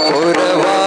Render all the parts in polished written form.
पुरवा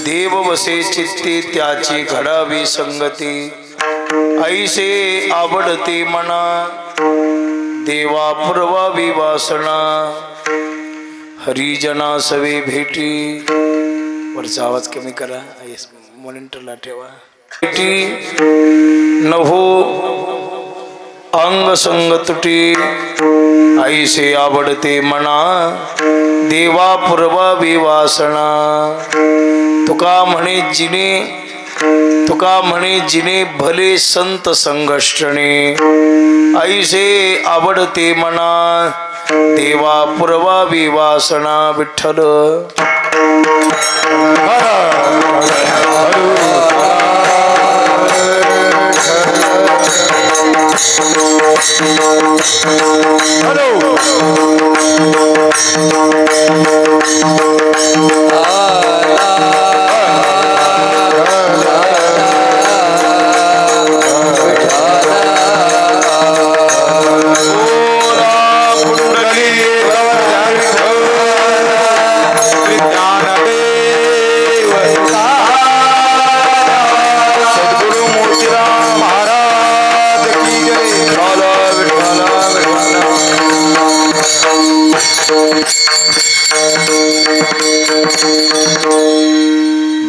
देव वसे चित्ती त्याची घडावी संगती, ऐसे आवडते मना देवा पुरवावी वासना, हरिजना सवे भेटी. वरचा आवाज कमी करा, मॉनिटरला ठेवा. भेटी नभो अंग संग तुटी, ऐसे आवडते मना देवा पुरवावी वासना. तुका म्हणे जिने भले संत संगष्टणे, ऐसे आवडते मना देवा पुरवावी वासना. विठ्ठल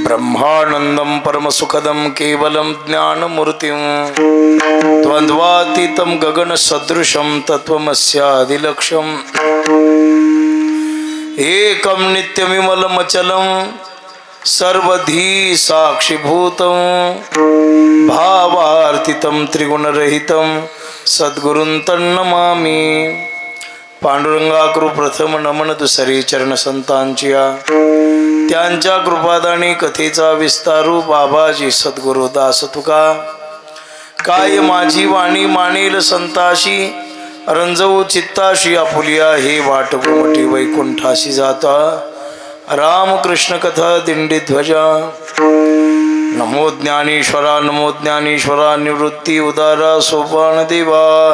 ब्रह्मानंदं परमसुखदं केवलं ज्ञानमूर्तिं, द्वन्द्वातीतं गगनसदृशं तत्त्वमस्यादिलक्ष्यम्, एकं नित्यविमलमचलं सर्वधी साक्षिभूतं, भावार्थितं त्रिगुणरहितं सद्गुरुं तन्नमामि. पांडुरंगा कृ प्रथम नमन दुसरे चरण संतांचिया, त्यांच्या कृपादानी कथेचा विस्तारू बाबाजी सद्गुरु दास तुका. काय माझी वाणी मानेल संताशी, रंजवू चित्ताशी आपुलिया हे वाट घुमटी वैकुंठाशी जाता. रामकृष्ण कथा दिंडी ध्वजा. नमो ज्ञानेश्वरा निवृत्ती उदारा सोपान देवा.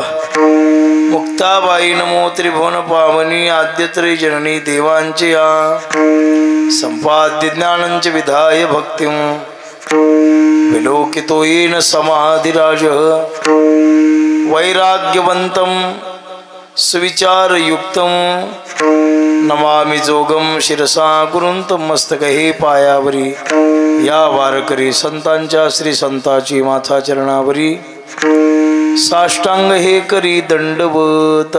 मुक्ताबाई नमो त्रिभुवन पावनी, आद्यत्रय जननी देवांचे या. संपाद्य ज्ञानंच विधाय भक्तिं, विलोकितो येन समाधिराज. वैराग्यवंतं सुविचारयुक्तं, नमामि जोगं शिरसा गुरुंतं मस्तकहे पायावरी. या वारकरी संतांच्या श्री संताची माथा चरणावरी, साष्टांग हे करी दंडवत.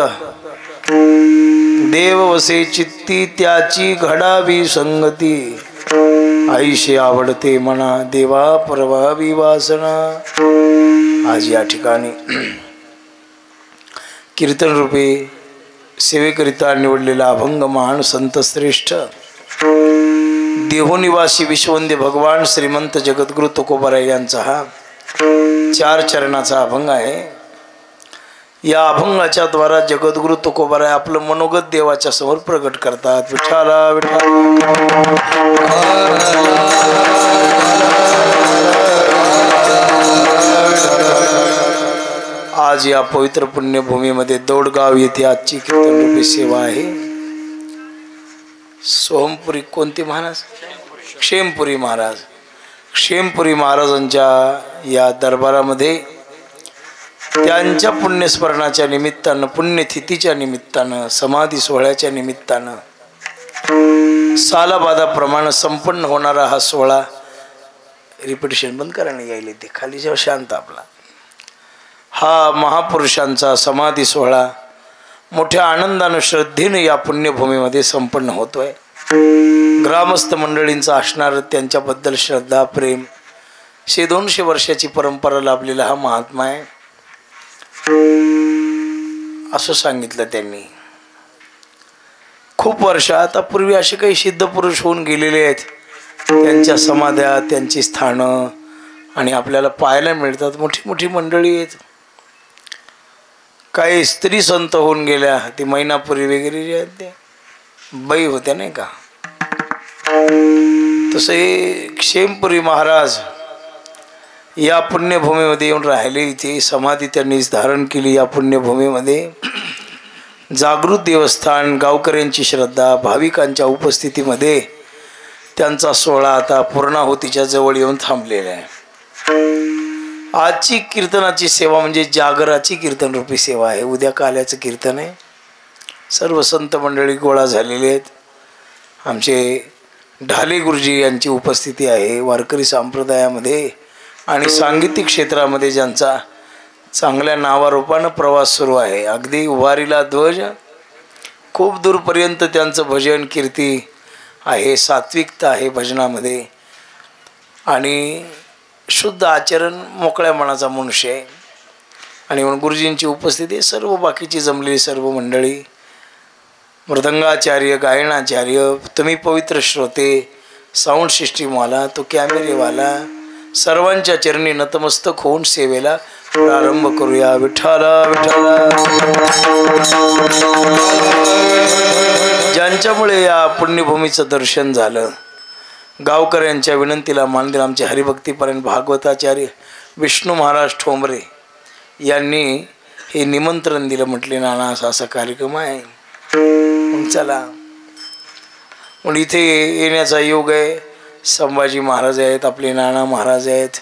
देव वसे चित्ती त्याची घडावी संगती, ऐशी आवडते मना देवा पुरवावी वासना. आज या ठिकाणी कीर्तन रूपे सेवेकरिता निवडलेला अभंग महान संत श्रेष्ठ देहोनिवासी विश्ववंद्य भगवान श्रीमंत जगद्गुरु तुकोबाराय यांचा हा 4 चरणाचा अभंग आहे. या अभंगाच्या द्वारा जगद्गुरु तुकोबाराय आपलं मनोगत देवाच्या समोर प्रगट करतात. विठ्ठला आज या पवित्र पुण्यभूमीमध्ये दौडगाव येथे आजची कीर्तन रूपी सेवा आहे. सोहमपुरी कोणते महाराज? क्षेमपुरी महाराज. क्षेमपुरी महाराजांच्या या दरबारामध्ये त्यांच्या पुण्यस्मरणाच्या निमित्तानं, पुण्यतिथीच्या निमित्तानं, समाधी सोहळ्याच्या निमित्तानं सालाबादाप्रमाणे संपन्न होणारा हा सोहळा. रिपिटेशन बंद करा नाही यायला ते खाली जेव्हा शांत आपला. हा महापुरुषांचा समाधी सोहळा मोठ्या आनंदानं श्रद्धेने या पुण्यभूमीमध्ये संपन्न होतोय. ग्रामस्थ मंडळींचा असणार त्यांच्याबद्दल श्रद्धा प्रेम 100-200 वर्षाची परंपरा लाभलेला हा महात्मा आहे असं सांगितलं त्यांनी. खूप वर्ष आता पूर्वी असे काही सिद्ध पुरुष होऊन गेलेले आहेत, त्यांच्या समाध्या, त्यांची स्थानं आणि आपल्याला पाहायला मिळतात. मोठी मोठी मंडळी आहेत. काही स्त्री संत होऊन गेल्या, ती मैनापुरी वगैरे जे आहेत ते बाई होत्या नाही का. तसे क्षेमपुरी महाराज या पुण्यभूमीमध्ये येऊन राहिले. इथे समाधी त्यांनी धारण केली. या पुण्यभूमीमध्ये जागृत देवस्थान, गावकऱ्यांची श्रद्धा, भाविकांच्या उपस्थितीमध्ये त्यांचा सोहळा आता पूर्णाहुतीच्या जवळ येऊन थांबलेला आहे. आजची कीर्तनाची सेवा म्हणजे जागराची कीर्तनरूपी सेवा आहे. उद्या काल्याचं कीर्तन आहे. सर्व संत मंडळी गोळा झालेले आहेत. आमचे ढाले गुरुजी यांची उपस्थिती आहे. वारकरी संप्रदायामध्ये आणि सांगीतिक क्षेत्रामध्ये ज्यांचा चांगल्या नावारूपानं प्रवास सुरू आहे. अगदी उभारीला ध्वज, खूप दूरपर्यंत त्यांचं भजन कीर्ती आहे. सात्विकता आहे भजनामध्ये आणि शुद्ध आचरण, मोकळ्या मनाचा मनुष्य आहे. आणि म्हणून गुरुजींची उपस्थिती, सर्व बाकीची जमलेली सर्व मंडळी, मृदंगाचार्य, गायनाचार्य, तुम्ही पवित्र श्रोते, साऊंड सिस्टीमवाला, तो कॅमेरेवाला, सर्वांच्या चरणी नतमस्तक होऊन सेवेला प्रारंभ करूया. विठ्ठला विठ्ठला. ज्यांच्यामुळे या पुण्यभूमीचं दर्शन झालं, गावकऱ्यांच्या विनंतीला मान दिला, आमचे हरिभक्तीपर्यंत भागवताचार्य विष्णू महाराज ठोंबरे यांनी हे निमंत्रण दिलं. म्हटले नाना असा कार्यक्रम आहे, मग चला. म्हणून इथे येण्याचा योग आहे. संभाजी महाराज आहेत, आपले नाना महाराज आहेत,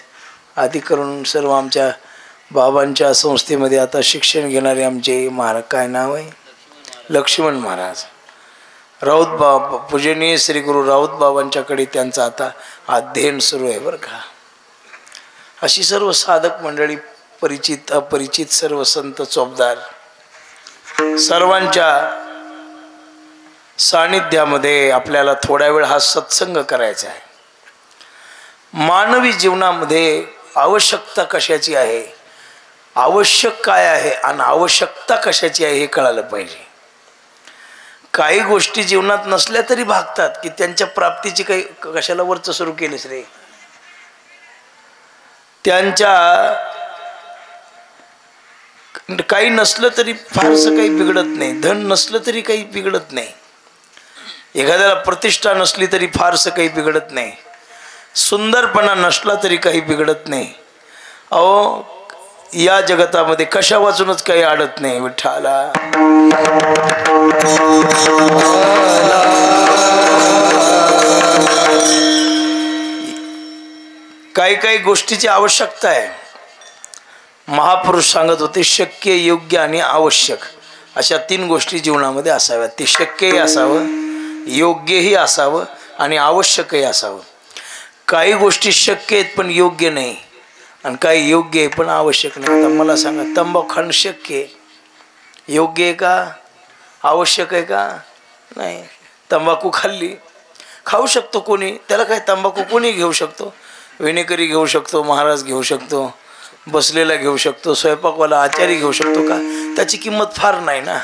आदी करून सर्व आमच्या बाबांच्या संस्थेमध्ये आता शिक्षण घेणारे आमचे महाराज, काय नाव आहे, लक्ष्मण महाराज राऊत बाबा, पूजनीय श्री गुरु राऊत बाबांच्याकडे त्यांचं आता अध्ययन सुरू आहे बरं का. अशी सर्व साधक मंडळी, परिचित अपरिचित सर्व संत चोपदार, सर्वांच्या सानिध्यामध्ये आपल्याला थोडा वेळ हा सत्संग करायचा आहे. मानवी जीवनामध्ये आवश्यकता कशाची आहे, आवश्यक काय आहे आणि आवश्यकता कशाची आहे हे कळालं पाहिजे. काही गोष्टी जीवनात नसल्या तरी भागतात की त्यांच्या प्राप्तीची काही कशाला वरचं सुरू केलेस रे. त्यांच्या काही नसलं तरी फारसं काही बिघडत नाही, धन नसलं तरी काही बिघडत नाही, एखाद्याला प्रतिष्ठा नसली तरी फारसं काही बिघडत नाही, सुंदरपणा नसला तरी काही बिघडत नाही. अहो या जगतामध्ये कशा वाचूनच काही अडत नाही. विठ्ठला काही काही गोष्टीची आवश्यकता आहे. महापुरुष सांगत होते शक्य, योग्य आणि आवश्यक अशा 3 गोष्टी जीवनामध्ये असाव्यात. ते शक्यही असावं, योग्यही असावं आणि आवश्यकही असावं. काही गोष्टी शक्य आहेत पण योग्य नाही, आणि काही योग्य आहे पण आवश्यक नाही. आता मला सांगा, तंबाखू खाणं शक्य आहे, योग्य आहे का, आवश्यक आहे का? नाही. तंबाखू खाऊ शकतो कोणी, त्याला काय, तंबाखू कोणी घेऊ शकतो, विणेकरी घेऊ शकतो, महाराज घेऊ शकतो, बसलेला घेऊ शकतो, स्वयंपाकवाला आचारी घेऊ शकतो का? त्याची किंमत फार नाही ना.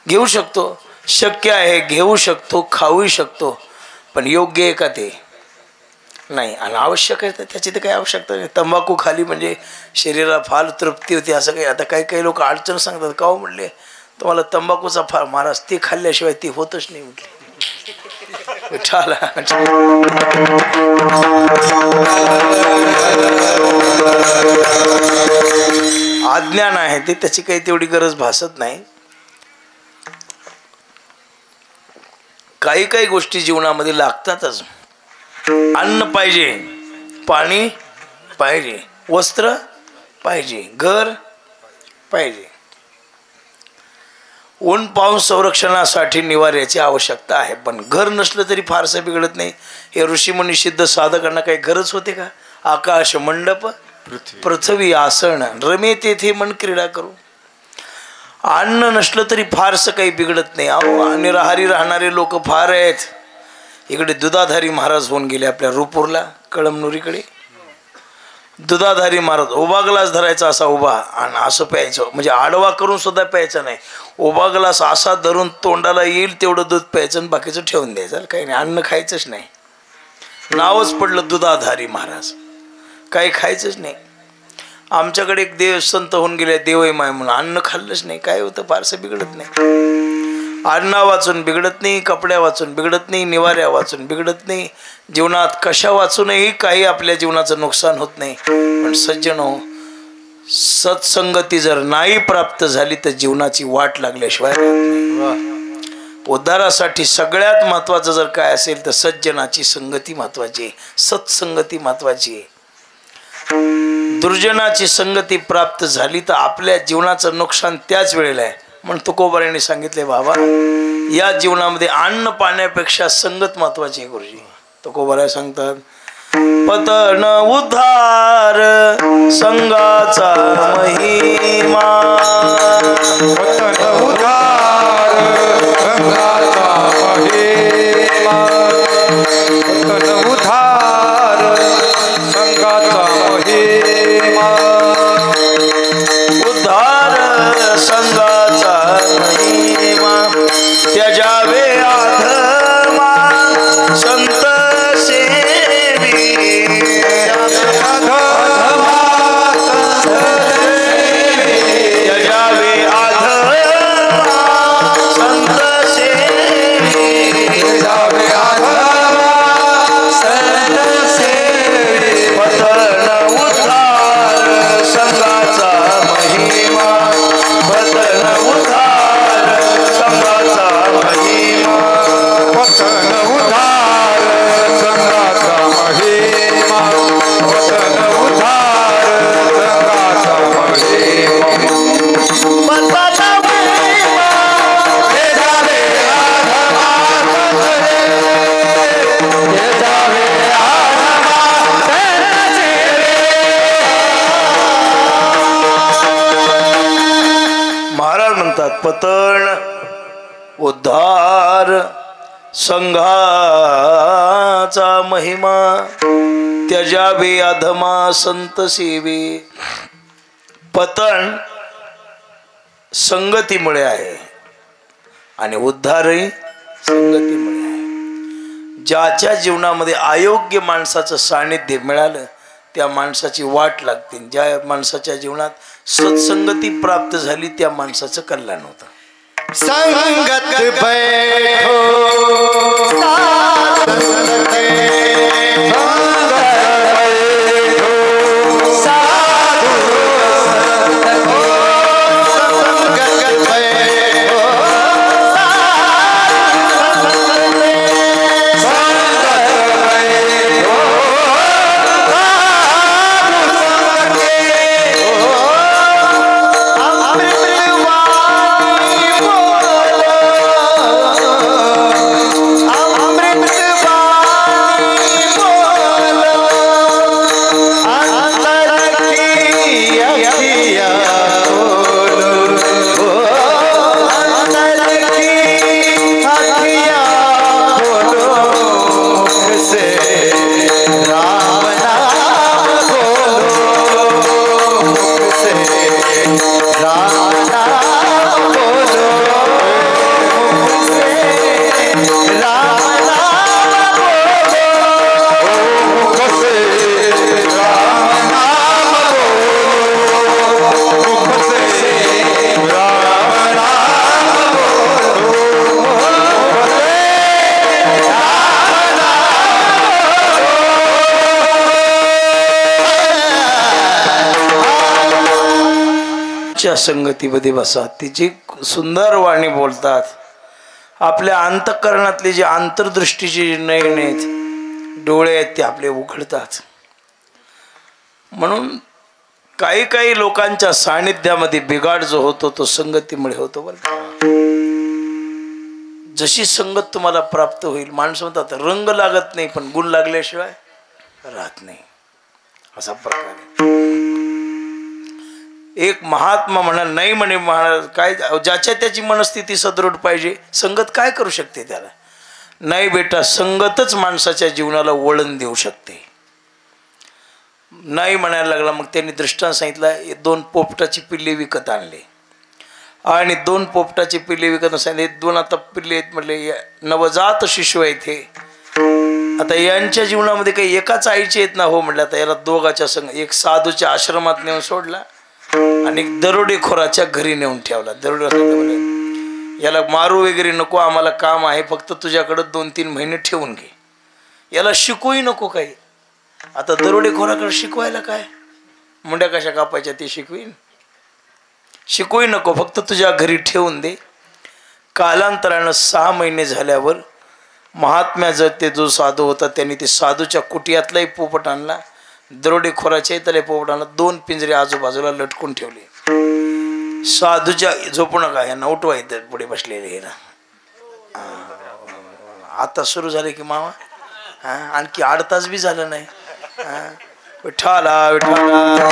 घेऊ शकतो, शक्य आहे, घेऊ शकतो, खाऊही शकतो, पण योग्य आहे का ते नाही. आणि आवश्यक आहे त्याची तर काही आवश्यकता नाही. तंबाखू खाली म्हणजे शरीराला फार तृप्ती होती असं काही. आता काही काही लोक अडचण सांगतात, का हो म्हणले तुम्हाला तंबाखूचा फार, महाराज ते खाल्ल्याशिवाय ती होतच नाही म्हटले. अज्ञान आहे ते, त्याची काही तेवढी गरज भासत नाही. काही काही गोष्टी जीवनामध्ये लागतातच. अन्न पाहिजे, पाणी पाहिजे, वस्त्र पाहिजे, घर पाहिजे, ऊन पाऊस संरक्षणासाठी निवाऱ्याची आवश्यकता आहे. पण घर नसलं तरी फारसं बिघडत नाही. हे ऋषीमुनी सिद्ध साधकांना काही गरज होते का? आकाश मंडप पृथ्वी आसन रमे तेथे मन क्रीडा करू. अन्न नसलं तरी फारसं काही बिघडत नाही. अहो निराहारी राहणारे लोक फार आहेत. इकडे दुधाधारी महाराज होऊन गेले आपल्या रूपूरला, कळमनुरीकडे. दुधाधारी महाराज उभा ग्लास धरायचा असा उभा आणि असं प्यायचं, म्हणजे आडवा करून सुद्धा प्यायचं नाही. उभा ग्लास असा धरून तोंडाला येईल तेवढं दूध प्यायचं आणि बाकीचं ठेवून द्यायचं. काही नाही, अन्न खायचंच नाही. नावच पडलं दुधाधारी महाराज, काही खायचंच नाही. आमच्याकडे एक देव संत होऊन गेले देवई माय म्हणून, अन्न खाल्लंच नाही. काय होतं, फारसं बिघडत नाही. अन्ना वाचून बिघडत नाही, कपड्या वाचून बिघडत नाही, निवाऱ्या वाचून बिघडत नाही. जीवनात कशा वाचूनही काही आपल्या जीवनाचं नुकसान होत नाही. पण सज्जन हो, सत्संगती जर नाही प्राप्त झाली तर जीवनाची वाट लागल्याशिवाय राहत नाही. उद्धारासाठी सगळ्यात महत्वाचं जर काय असेल तर सज्जनाची संगती महत्वाची आहे, सत्संगती महत्वाची आहे. दुर्जनाची संगती प्राप्त झाली तर आपल्या जीवनाचं नुकसान त्याच वेळेला आहे. म्हणून तुकोबारायांनी सांगितले बाबा या जीवनामध्ये अन्न पाण्यापेक्षा संगत महत्वाची आहे. गुरुजी तुकोबाराय सांगतात पतन उद्धार संगाचा महिमा, पतन उद्धार संगाचा महिमा, पतन उद्धार संगाचा महिमा, उद्धार संगाचा महिमा त्याजावे आधमा संत सेवी, त्याजावे आधमा संत सेवी, त्याजावे आधमा संत सेवी, पतन उद्धार संगाचा महिमा, पतन उद्धार संगाचा महिमा, पतन उद्धार संगाचा महिमा, पतन उद्धार संगाचा महिमा, पतन महिमा त्याजावे आधमा संत सेवी, त्याजावे आधमा संत सेवी. महाराज म्हणतात पतन उद्धार संघाचा महिमा त्याजावे अधमा संत सेवे. पतन संगतीमुळे आहे आणि उद्धारही संगतीमुळे आहे. ज्याच्या जीवनामध्ये अयोग्य माणसाचं सानिध्य मिळालं त्या माणसाची वाट लागते. ज्या माणसाच्या जीवनात सत्संगती प्राप्त झाली त्या माणसाचं कल्याण होतं. संगत बैठो साथ संगते, संगत बैठो साधु संगतो, संगत बैठो साधु संगते, संगत बैठो च्या संगतीमध्ये बसा. तिची सुंदर वाणी बोलतात. आपल्या अंतःकरणातले जे आंतरदृष्टीचे नयन आहेत, डोळे आहेत, ते आपले उघडतात. म्हणून काही काही लोकांच्या सानिध्यामध्ये बिघाड जो होतो तो संगतीमुळे होतो. बरं का, जशी संगत तुम्हाला प्राप्त होईल. माणसं म्हणतात रंग लागत नाही पण गुण लागल्याशिवाय राहत नाही, असा प्रकार आहे. एक महात्मा म्हणाल नाही म्हणे महाराज काय, ज्याच्या त्याची मनस्थिती सदृढ पाहिजे. संगत काय करू शकते त्याला? नाही बेटा, संगतच माणसाच्या जीवनाला वळण देऊ शकते. नाही म्हणायला लागला. मग त्यांनी दृष्टांत सांगितला, 2 पोपटाची पिल्ले विकत आणले आणि 2 पोपटाची पिल्ले विकत सांगितले. 2 आता पिल्ले आहेत म्हटले, नवजात शिशु आहेत हे. आता यांच्या जीवनामध्ये काही एकाच आईचे आहेत ना? हो म्हटलं. आता याला दोघाच्या संग एक साधूच्या आश्रमात नेऊन सोडला आणि दरोडेखोराच्या घरी नेऊन ठेवला. दरोडे याला मारू वगैरे नको, आम्हाला काम आहे, फक्त तुझ्याकडं 2-3 महिने ठेवून घे, याला शिकवूही नको काही. आता दरोडेखोराकडे शिकवायला काय? मुंड्या कशा कापायच्या ते शिकवीन? शिकवू नको, फक्त तुझ्या घरी ठेवून दे. कालांतरानं 6 महिने झाल्यावर महात्म्याचं ते जो साधू होता त्यांनी ते साधूच्या कुटियातलाही पोपट आणला, दरोडेखोराच्या इथलाही पोपट आणला, 2 पिंजरे आजूबाजूला लटकून ठेवले. साधूच्या झोपू नका, ह्यांना उठवायचं पुढे बसलेले हे ना. आता सुरू झाले की मामा आणखी 8 तास बी झालं नाही. विठाला विठाला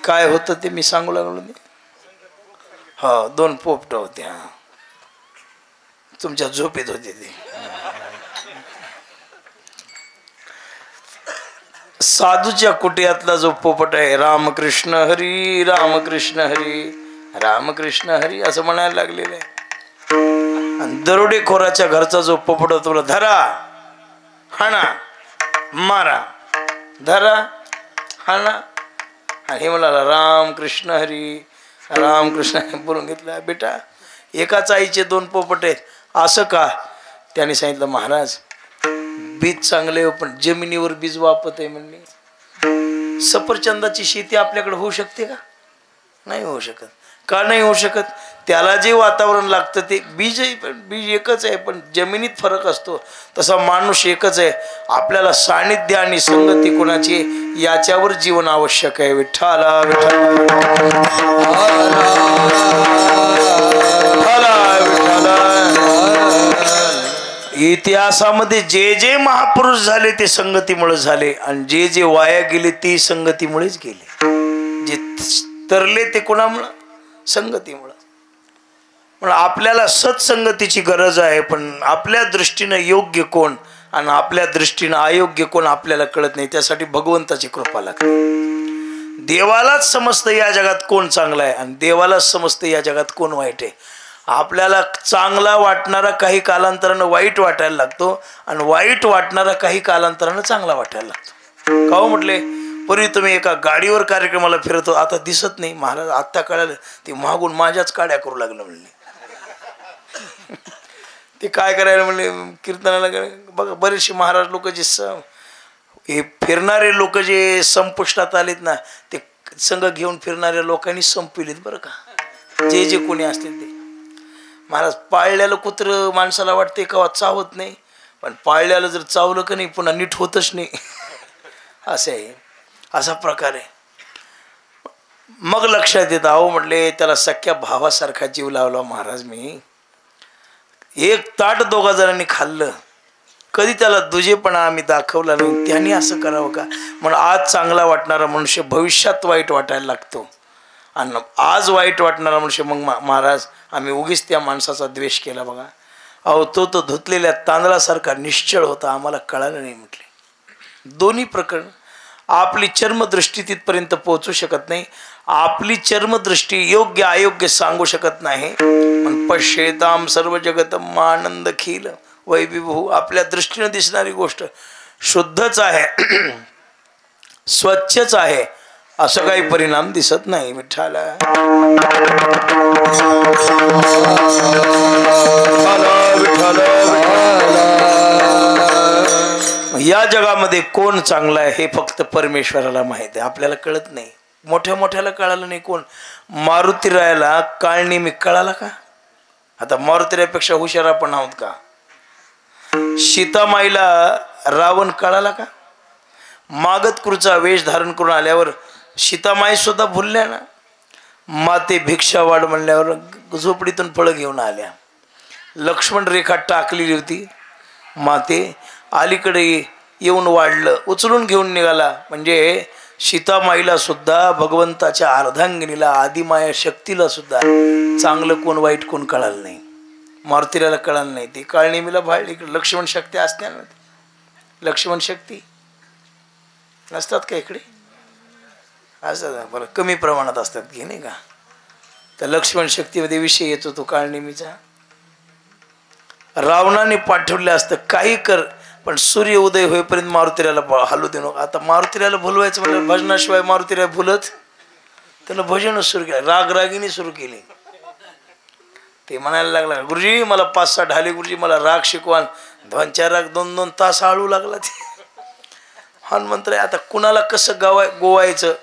काय होतं ते मी सांगू लागलो. हो 2 पोपट होते, तुमच्या झोपेत होते ते. साधूच्या कुटियातला जो पोपट आहे, रामकृष्ण हरी रामकृष्ण हरी रामकृष्ण हरी असं म्हणायला लागलेलं आहे. आणि दरोडेखोराच्या घरचा जो पोपट होता तुला धरा हाणा मारा, धरा हाणा. आणि हे म्हणाला रामकृष्ण हरी रामकृष्ण हरी बोलून घेतला. बेटा एकाच आईचे 2 पोपट आहेत असं का? त्याने सांगितलं महाराज बीज चांगले हो पण जमिनीवर बीज वापत आहे म्हणले. सफरचंदाची शेती आपल्याकडे होऊ शकते का? नाही होऊ शकत. का नाही होऊ शकत? त्याला जे वातावरण लागतं ते बीज एकच आहे पण जमिनीत फरक असतो. तसा माणूस एकच आहे, आपल्याला सानिध्य आणि संगती कोणाची याच्यावर जीवन आवश्यक आहे. विठ्ठला इतिहासामध्ये जे जे महापुरुष झाले ते संगतीमुळे झाले आणि जे जे वाया गेले ते संगतीमुळेच गेले. जे तरले ते कोणामुळं? संगतीमुळं. पण आपल्याला सत्संगतीची गरज आहे, पण आपल्या दृष्टीनं योग्य कोण आणि आपल्या दृष्टीनं अयोग्य कोण आपल्याला कळत नाही. त्यासाठी भगवंताची कृपा लागते. देवालाच समजतं या जगात कोण चांगला आहे आणि देवालाच समजतं या जगात कोण वाईट आहे. आपल्याला चांगला वाटणारा काही कालांतरानं वाईट वाटायला लागतो आणि वाईट वाटणारा काही कालांतरानं चांगला वाटायला लागतो. का हो म्हटले? पूर्वी तुम्ही एका गाडीवर कार्यक्रमाला फिरतो, आता दिसत नाही. महाराज आत्ता कळालं ते मागून माझ्याच काड्या करू लागलं म्हणले. ते काय करायला म्हणले कीर्तनाला बघा बरेचसे महाराज लोक जे हे फिरणारे लोक जे संपुष्टात आलेत ना, ते संघ घेऊन फिरणाऱ्या लोकांनी संपविलेत बरं का. जे जे कोणी असतील ते. महाराज पाळल्याला कुत्रं माणसाला वाटते का चावत नाही, पण पाळल्याला जर चावलं का नाही पुन्हा नीट होतच नाही. असं आहे, असा प्रकार आहे. मग लक्षात येतं अहो म्हटले त्याला सख्या भावासारखा जीव लावला महाराज मी. एक ताट 2 जणांनी खाल्लं, कधी त्याला दुजेपणा आम्ही दाखवला नाही. त्यांनी असं करावं का? म्हणून आज चांगला वाटणारा मनुष्य भविष्यात वाईट वाटायला लागतो आणि आज वाईट वाटणारा मनुष्य मग महाराज आम्ही उगीच त्या माणसाचा द्वेष केला बघा. अहो तो धुतलेल्या तांदळासारखा निश्चळ होता, आम्हाला कळालं नाही म्हटले. दोन्ही प्रकरण. आपली चर्मदृष्टी तिथपर्यंत पोहोचू शकत नाही, आपली चर्मदृष्टी योग्य अयोग्य सांगू शकत नाही. पण पश्येताम सर्व जगतम आनंद खील वैविभू. आपल्या दृष्टीनं दिसणारी गोष्ट शुद्धच आहे, स्वच्छच आहे, असं काही परिणाम दिसत नाही. विठ्ठला या जगामध्ये कोण चांगला आहे हे फक्त परमेश्वराला माहित आहे, आपल्याला कळत नाही. मोठ्या मोठ्याला कळालं नाही. कोण? मारुतीरायाला काळ नेहमी कळाला का? आता मारुतीरायापेक्षा हुशार आपण आहोत का? सीतामाईला रावण कळाला का? मागतकृचा वेश धारण करून आल्यावर सीतामाई सुद्धा भुलल्या ना. माते भिक्षा वाढ म्हणल्यावर झोपडीतून फळं घेऊन आल्या. लक्ष्मण रेखा टाकलेली होती, माते अलीकडे येऊन वाढलं, उचलून घेऊन निघाला. म्हणजे सीतामाईला सुद्धा भगवंताच्या अर्धांगिनीला आदिमाया शक्तीला सुद्धा चांगलं कोण वाईट कोण कळालं नाही. मारुतीला कळालं नाही. ती काळनेमीला भाळली. लक्ष्मण शक्ती असते ना, लक्ष्मण शक्ती नसतात का इकडे? असतात बरं, कमी प्रमाणात असतात की नाही का. तर लक्ष्मण शक्तीमध्ये विषय येतो तो काळनेमीचा. रावणाने पाठवले असतं काही कर, पण सूर्य उदय होईपर्यंत मारुतीराला हलू दे नको. आता मारुतीराला भुलवायचं म्हणजे भजनाशिवाय मारुतीरा भुलत. त्यानं भजन सुरू केलं, रागरागिनी सुरू केली. ते म्हणायला लागला गुरुजी मला 5-6 ढाले, गुरुजी मला राग शिकवान. 2-4 राग 2-2 तास आळू लागला. ते हनुमंतराय आता कुणाला कसं गोवायचं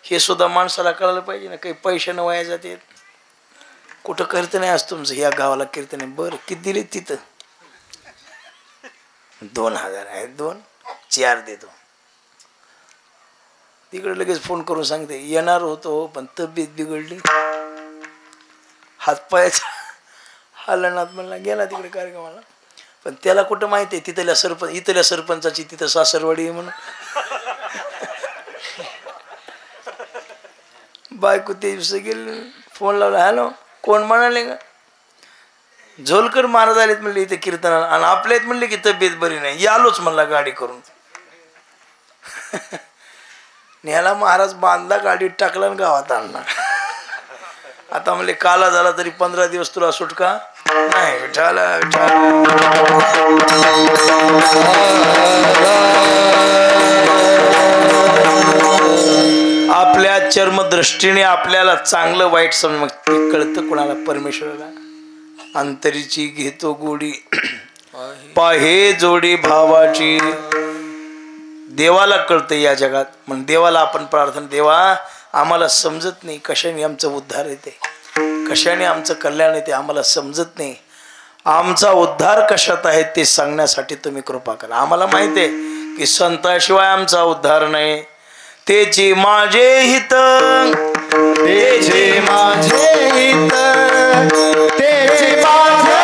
हे सुद्धा माणसाला कळायला पाहिजे ना. काही पैशानं वाया जाते. कुठं कीर्तन आहे आज तुमचं? या गावाला कीर्तन आहे. बरं किती दिले तिथं? 2000 आहेत. 2-4 देतो. तिकडे लगेच फोन करून सांगते येणार होतो पण तब्येत बिघडली, हातपायाचा हलनात म्हणला गेला तिकडे कार्यक्रमाला. पण त्याला कुठं माहिती आहे इथल्या सरपंचाची तिथं सासरवाडी आहे म्हणून. बायको ते दिवस गेले, फोन लावला, हॅलो कोण म्हणाले का? झोलकर महाराज आलेत म्हणले इथे कीर्तनाला आणि आपल्यात म्हणले की तब्येत बरी नाही, यालोच म्हणला गाडी करून. न्याला महाराज बांधला, गाडीत टाकला आणि गावात आणला. आता म्हणले काला झाला तरी 15 दिवस तुला सुटका नाही. विठाला आपल्या चर्मदृष्टीने आपल्याला चांगलं वाईट समज कळतं कुणाला? परमेश्वराला. अंतरीची घेतो गोडी पाहे जोडी भावाची. देवाला कळतं या जगात. म्हणून देवाला आपण प्रार्थना, देवा आम्हाला समजत नाही कशाने आमचा उद्धार येते, कशाने आमचं कल्याण येते, आम्हाला समजत नाही. आमचा उद्धार कशात आहे ते सांगण्यासाठी तुम्ही कृपा करा. आम्हाला माहिती आहे की संताशिवाय आमचा उद्धार नाही. तेचे माझे हित, तेचे माझे हित, तेचे माझे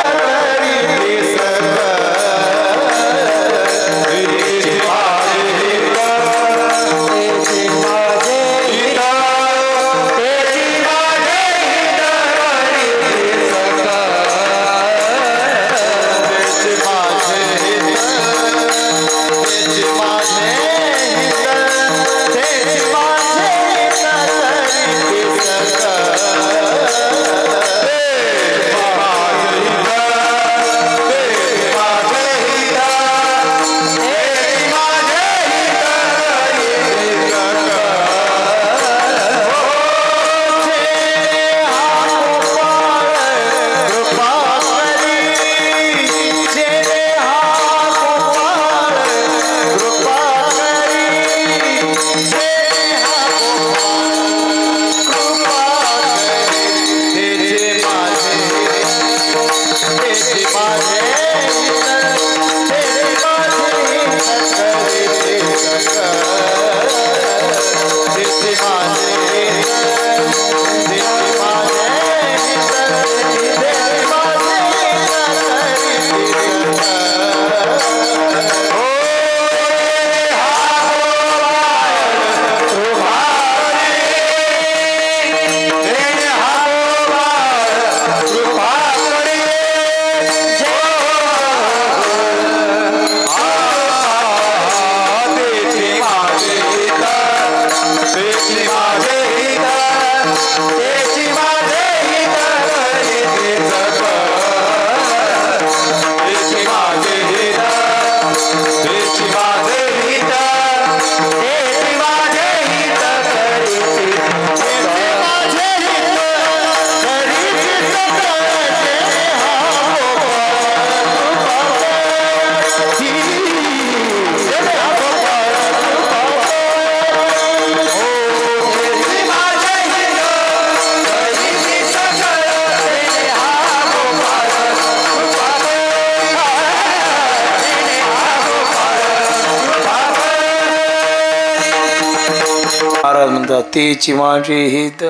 तेची माझे हित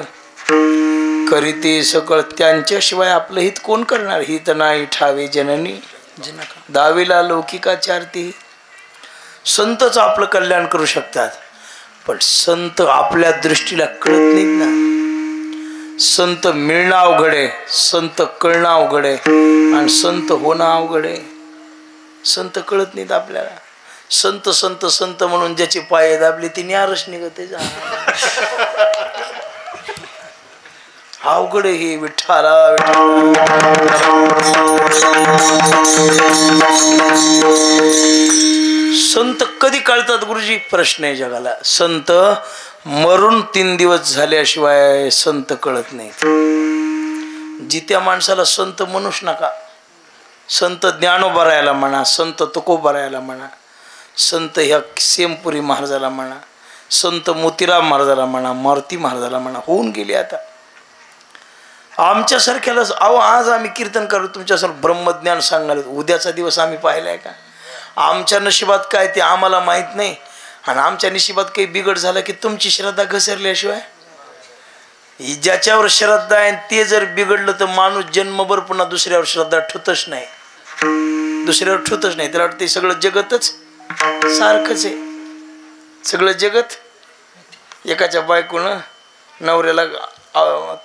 करीते सकळ. त्यांच्याशिवाय आपलं हित कोण करणार? हित नाही ठावे जननी दावीला लौकिका चारती. संतच आपलं कल्याण करू शकतात, पण संत आपल्या दृष्टीला कळत नाहीत ना. संत मिळणं अवघड आहे, संत कळणं अवघड आहे, आणि संत होणं अवघड आहे. संत कळत नाहीत आपल्याला. संत संत संत म्हणून ज्याचे पाय दाबले ती न्यारच निघते. अवघड हे विठ्ठला. संत कधी कळतात गुरुजी? प्रश्न आहे जगाला. संत मरून 3 दिवस झाल्याशिवाय संत कळत नाहीत. जित्या माणसाला संत म्हणूच नका. संत ज्ञानोबा राहायला म्हणा, संत तुकोबा राहायला म्हणा, संत ह्या सेमपुरी महाराजाला म्हणा, संत मोतीराम महाराजाला म्हणा, मारुती महाराजाला म्हणा, होऊन गेले आता. आमच्यासारख्याला अहो आज आम्ही कीर्तन करू, तुमच्यासमोर ब्रह्मज्ञान सांगायला उद्याचा दिवस आम्ही पाहिलाय का? आमच्या नशिबात काय ते आम्हाला माहीत नाही. आणि आमच्या नशिबात काही बिघड झाला की तुमची श्रद्धा घसरल्याशिवाय, ज्याच्यावर श्रद्धा आहे ते जर बिघडलं तर माणूस जन्मभर पुन्हा दुसऱ्यावर श्रद्धा ठेवतच नाही, दुसऱ्यावर ठेवतच नाही. त्याला वाटतं सगळं जगतच सारखंच आहे. सगळं जगत एकाच्या बायकोनं नवऱ्याला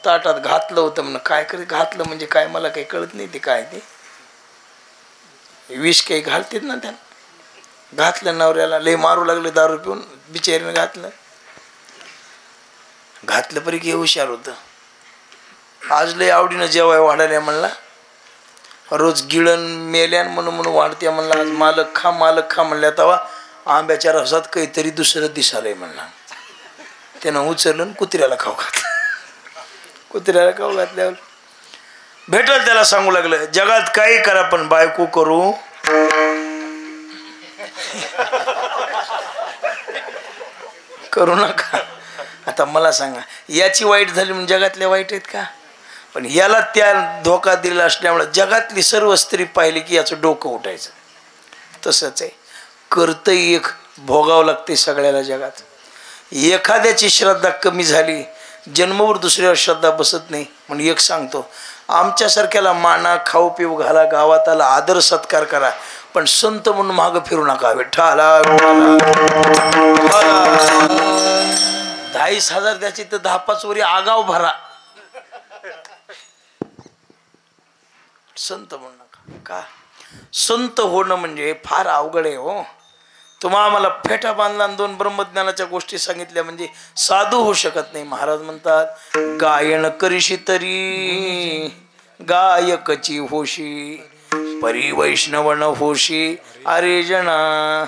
ताटात घातलं होतं म्हणून, काय करे घातलं म्हणजे काय मला काही कळत नाही ते काय ते विष काही घालतात ना, त्यानं घातलं नवऱ्याला, लय मारू लागले दारू पिऊन बिचारीनं घातलं परी की हुशार होतं. आज लय आवडीनं जेवाय वाढायला म्हणला, रोज गिळण मेल्यान म्हणून वाढते म्हणला. आज मालक खा म्हणल्या तेव्हा आंब्याच्या रसात काहीतरी दुसरं दिसालंय म्हणला. त्यानं उचललं कुत्र्याला खाऊ घातलं. कुत्र्याला खाऊ घातल्यावर भेटल त्याला सांगू लागलं, जगात काही करा पण बायको करू करू नका. आता मला सांगा, याची वाईट झाली म्हणजे जगातल्या वाईट आहेत का? पण याला त्या धोका दिला असल्यामुळे जगातली सर्व स्त्री पाहिली की याचं डोकं उठायचं. तसंच आहे, करतं एक, भोगावं लागते सगळ्याला जगात. एखाद्याची श्रद्धा कमी झाली, जन्मभर दुसऱ्यावर श्रद्धा बसत नाही. म्हणून एक सांगतो, आमच्यासारख्याला माना, खाऊ पिऊ घाला, गावात आला आदर सत्कार करा, पण संत म्हणून मागं फिरू नका. विठ्ठला 10,000 द्यायची तर 10-5 वरी आगाव भरा, संत म्हणू नका. का? संत होणं म्हणजे फार अवघड आहे हो. तुम्हा आम्हाला फेटा बांधला आणि 2 ब्रह्मज्ञानाच्या गोष्टी सांगितल्या म्हणजे साधू होऊ शकत नाही. महाराज म्हणतात, गायन करीशी तरी गायकची होशी, परी वैष्णवन होशी अरे जना.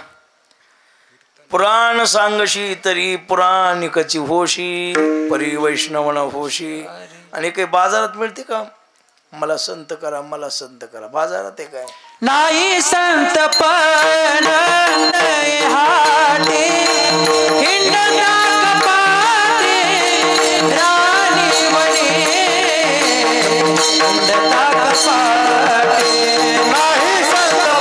पुराण सांगशी तरी पुराणिकची होशी, परी वैष्णवन होशी. आणि काही बाजारात मिळते का? मला संत करा, मला संत करा. बाजारात आहे काय? नाही संत पण हाटे हिंडता कपाटे राणी वने हिंडता कपाटे. नाही संत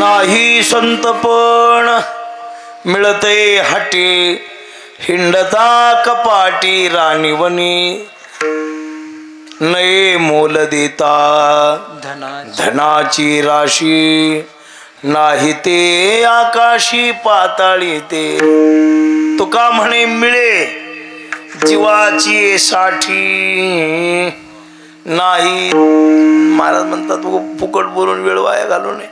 नाही संतपण मिळते हाटे हिंडता कपाटी राणीवनी. नये मोल देता धनाची राशी, नाही ते आकाशी पाताळी ते. तुका म्हणे मिळे जीवाची साठी, नाही. महाराज म्हणतात फुकट बोलून वेळ वाया घालू नये.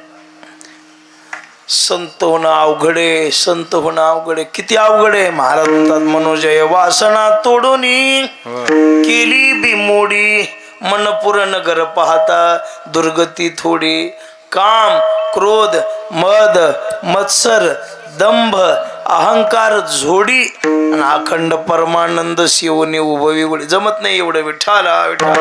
संत होणं अवघड आहे, संत होणं अवघड आहे. किती अवघड आहे? महाराज म्हणतात, मनोजय वासना तोडूनी केली बिमोडी, मन पुरण घर पाहता दुर्गती थोडी. काम क्रोध मद मत्सर दंभ अहंकार झोडी आणि अखंड परमानंद शिवने उभवी उडी. जमत नाही एवढं. विठ्ठला विठ्ठला.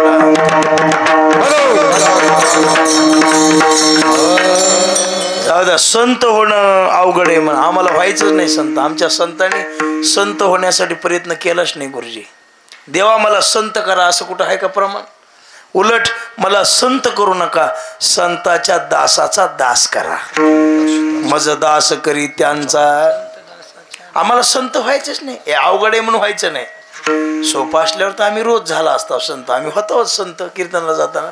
संत होणं अवघड आहे म्हणा. आम्हाला व्हायचंच नाही संत. आमच्या संतांनी संत होण्यासाठी प्रयत्न केलाच नाही. गुरुजी देवा मला संत करा असं कुठं आहे का प्रमाण? उलट मला संत करू नका, संताच्या दासाचा दास करा. मज दास करी त्यांचा. आम्हाला संत व्हायचंच नाही. हे अवघड आहे म्हणून व्हायचं नाही. सोपं असल्यावर तर आम्ही रोज झाला असता संत. आम्ही होतो संत. कीर्तनाला जाताना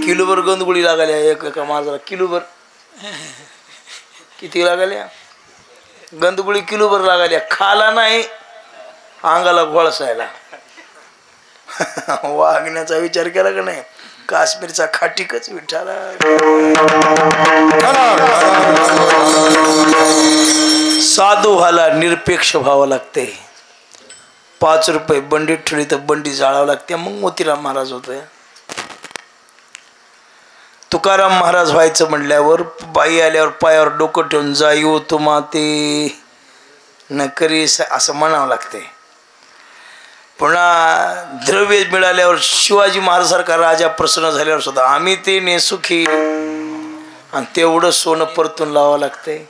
किलोभर गंधगुळी लागायला एका माणसाला, किलोभर किती लागाल्या गंधगुळी किलोभर लागाल्या खाला नाही अंगाला घोळसायला वागण्याचा विचार केला का नाही काश्मीरचा खाटीकच विठाला साधू व्हायला निरपेक्ष व्हावं लागते 5 रुपये बंडी ठेवली तर बंडी जाळावं लागते मग मोतीराम महाराज होतोय तुकाराम महाराज व्हायचं म्हणल्यावर बाई आल्यावर पायावर डोकं ठेवून जाईव तुम्हा ते न करी असं म्हणावं लागते पुन्हा द्रव्य मिळाल्यावर शिवाजी महाराजांसारखा राजा प्रसन्न झाल्यावर सुद्धा आम्ही ते नेसुखी आणि तेवढं सोनं परतून लावावं लागते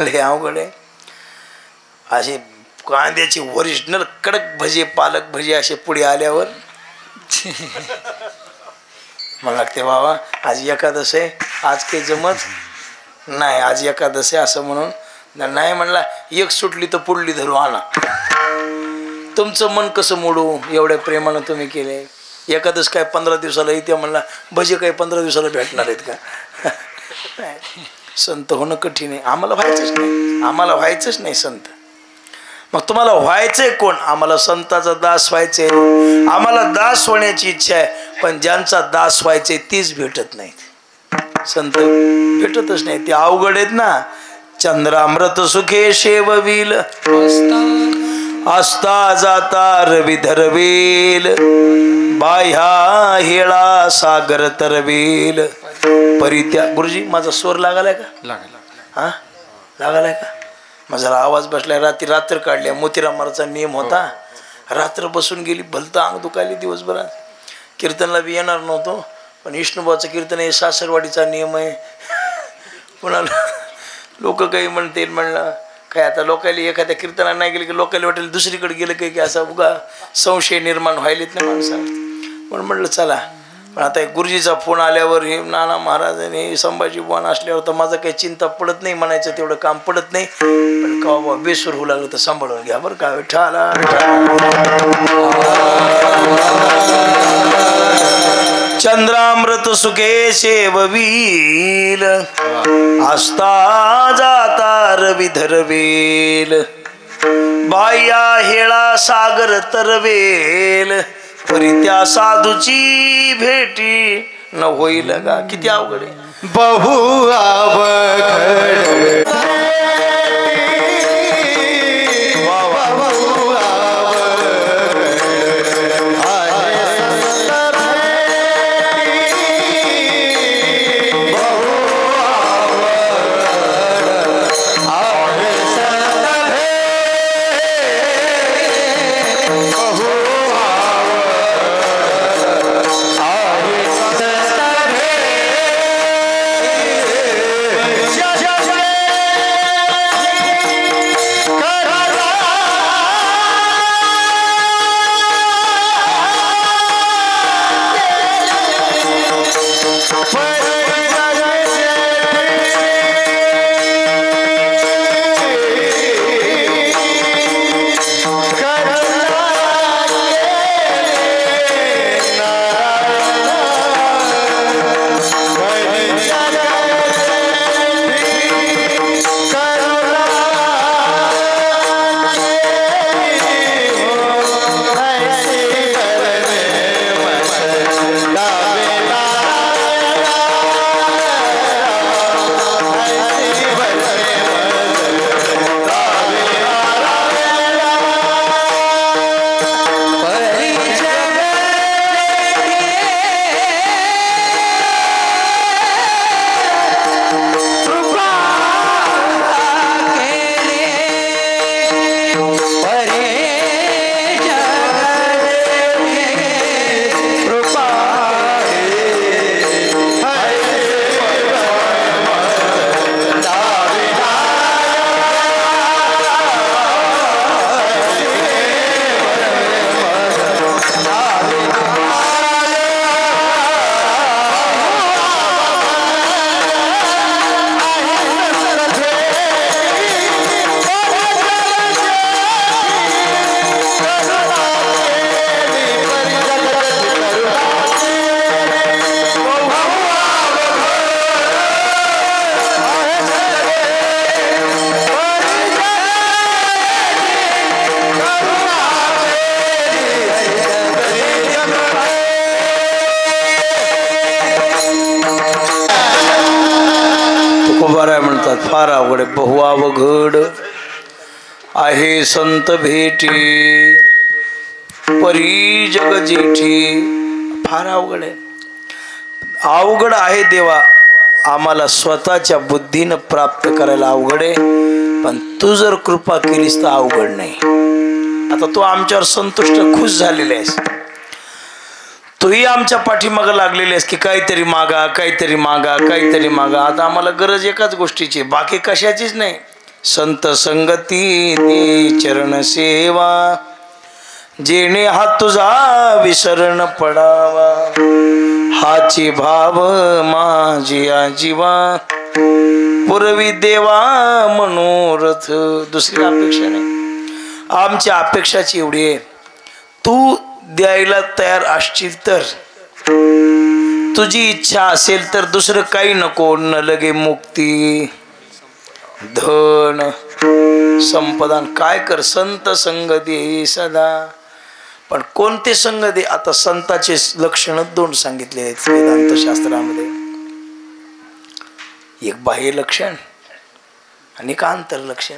लय अवघड आहे असे कांद्याचे ओरिजिनल कडक भजे पालक भजे असे पुढे आल्यावर मला लागते बाबा आज एकादश आहे आज काही जमत नाही आज एकादश आहे असं म्हणून नाही म्हणला एक सुटली तर पुढली धरू आणा तुमचं मन कसं मोडू एवढ्या प्रेमानं तुम्ही केले एकादश काय 15 दिवसाला येते म्हणला भजे काय 15 दिवसाला भेटणार आहेत का संत होणं कठीण आहे आम्हाला व्हायचंच नाही संत मग तुम्हाला व्हायचंय कोण आम्हाला संताचा दास व्हायचंय आम्हाला दास होण्याची इच्छा आहे पण ज्यांचा दास व्हायचंय तीच भेटत नाहीत संत भेटतच नाही ते अवघड आहेत ना चंद्रामृत सुखे शेवविल असता जाता रवी धरवेल बाह्या हेळा सागर तरवेल परित्या गुरुजी माझा स्वर लागालाय का हा लागालाय का माझा आवाज बसलाय रात्र काढल्या मोतीराम महाराजचा नियम होता रात्र बसून गेली भलतं अंग दुखायली दिवसभरात कीर्तनला बी येणार नव्हतो पण विष्णुबाचं कीर्तन हे सासरवाडीचा नियम आहे पुन्हा लोक काही म्हणतील म्हणलं काय आता लोकांना एखाद्या कीर्तनाला नाही गेले की लोकांना वाटेल दुसरीकडे गेलं काही की असा उगा संशय निर्माण व्हायलेत ना माणसाला म्हणून म्हटलं चला पण आता गुरुजीचा फोन आल्यावर हे नाना महाराज आणि संभाजी बुवान असल्यावर तर माझं काही चिंता पडत नाही म्हणायचं तेवढं काम पडत नाही पण का बाबा बेसूर होऊ लागलं तर सांभाळून घ्या बरं का विठ्ठला चंद्रामृत सुखे सेववील असता जाता रवी धरवेल बाह्या हेळा सागर तरवेल परी त्या साधूची भेटी न होईल का किती अवघड आहे बहु अवघड म्हणतात फार अवघड आहे. बहु अवघड आहे संत भेटी परी जग जेठी. फार अवघड आहे. अवघड आहे देवा आम्हाला स्वतःच्या बुद्धीनं प्राप्त करायला अवघड आहे, पण तू जर कृपा केलीस तर अवघड नाही. आता तू आमच्यावर संतुष्ट खुश झालेला आहेस, तूही आमच्या पाठीमागं लागलेली आहेस की काहीतरी मागा काहीतरी मागा काहीतरी मागा. आता आम्हाला गरज एकाच गोष्टीची, बाकी कशाचीच नाही. संत संगती ती चरण सेवा जेणे हा तुझा विसरण पडावा. हाची भाव माझी जीवा पुरवी देवा मनोरथ. दुसरी अपेक्षा नाही. आमची अपेक्षाची एवढी आहे, तू द्यायला तयार असशील तर, तुझी इच्छा असेल तर दुसरं काही नको. न लगे मुक्ती धन संपदान काय कर संत संग दे सदा. पण कोणते संग दे. आता संताचे लक्षण 2 सांगितले आहेत वेदांत शास्त्रामध्ये. एक बाह्य लक्षण आणि एक आंतर लक्षण.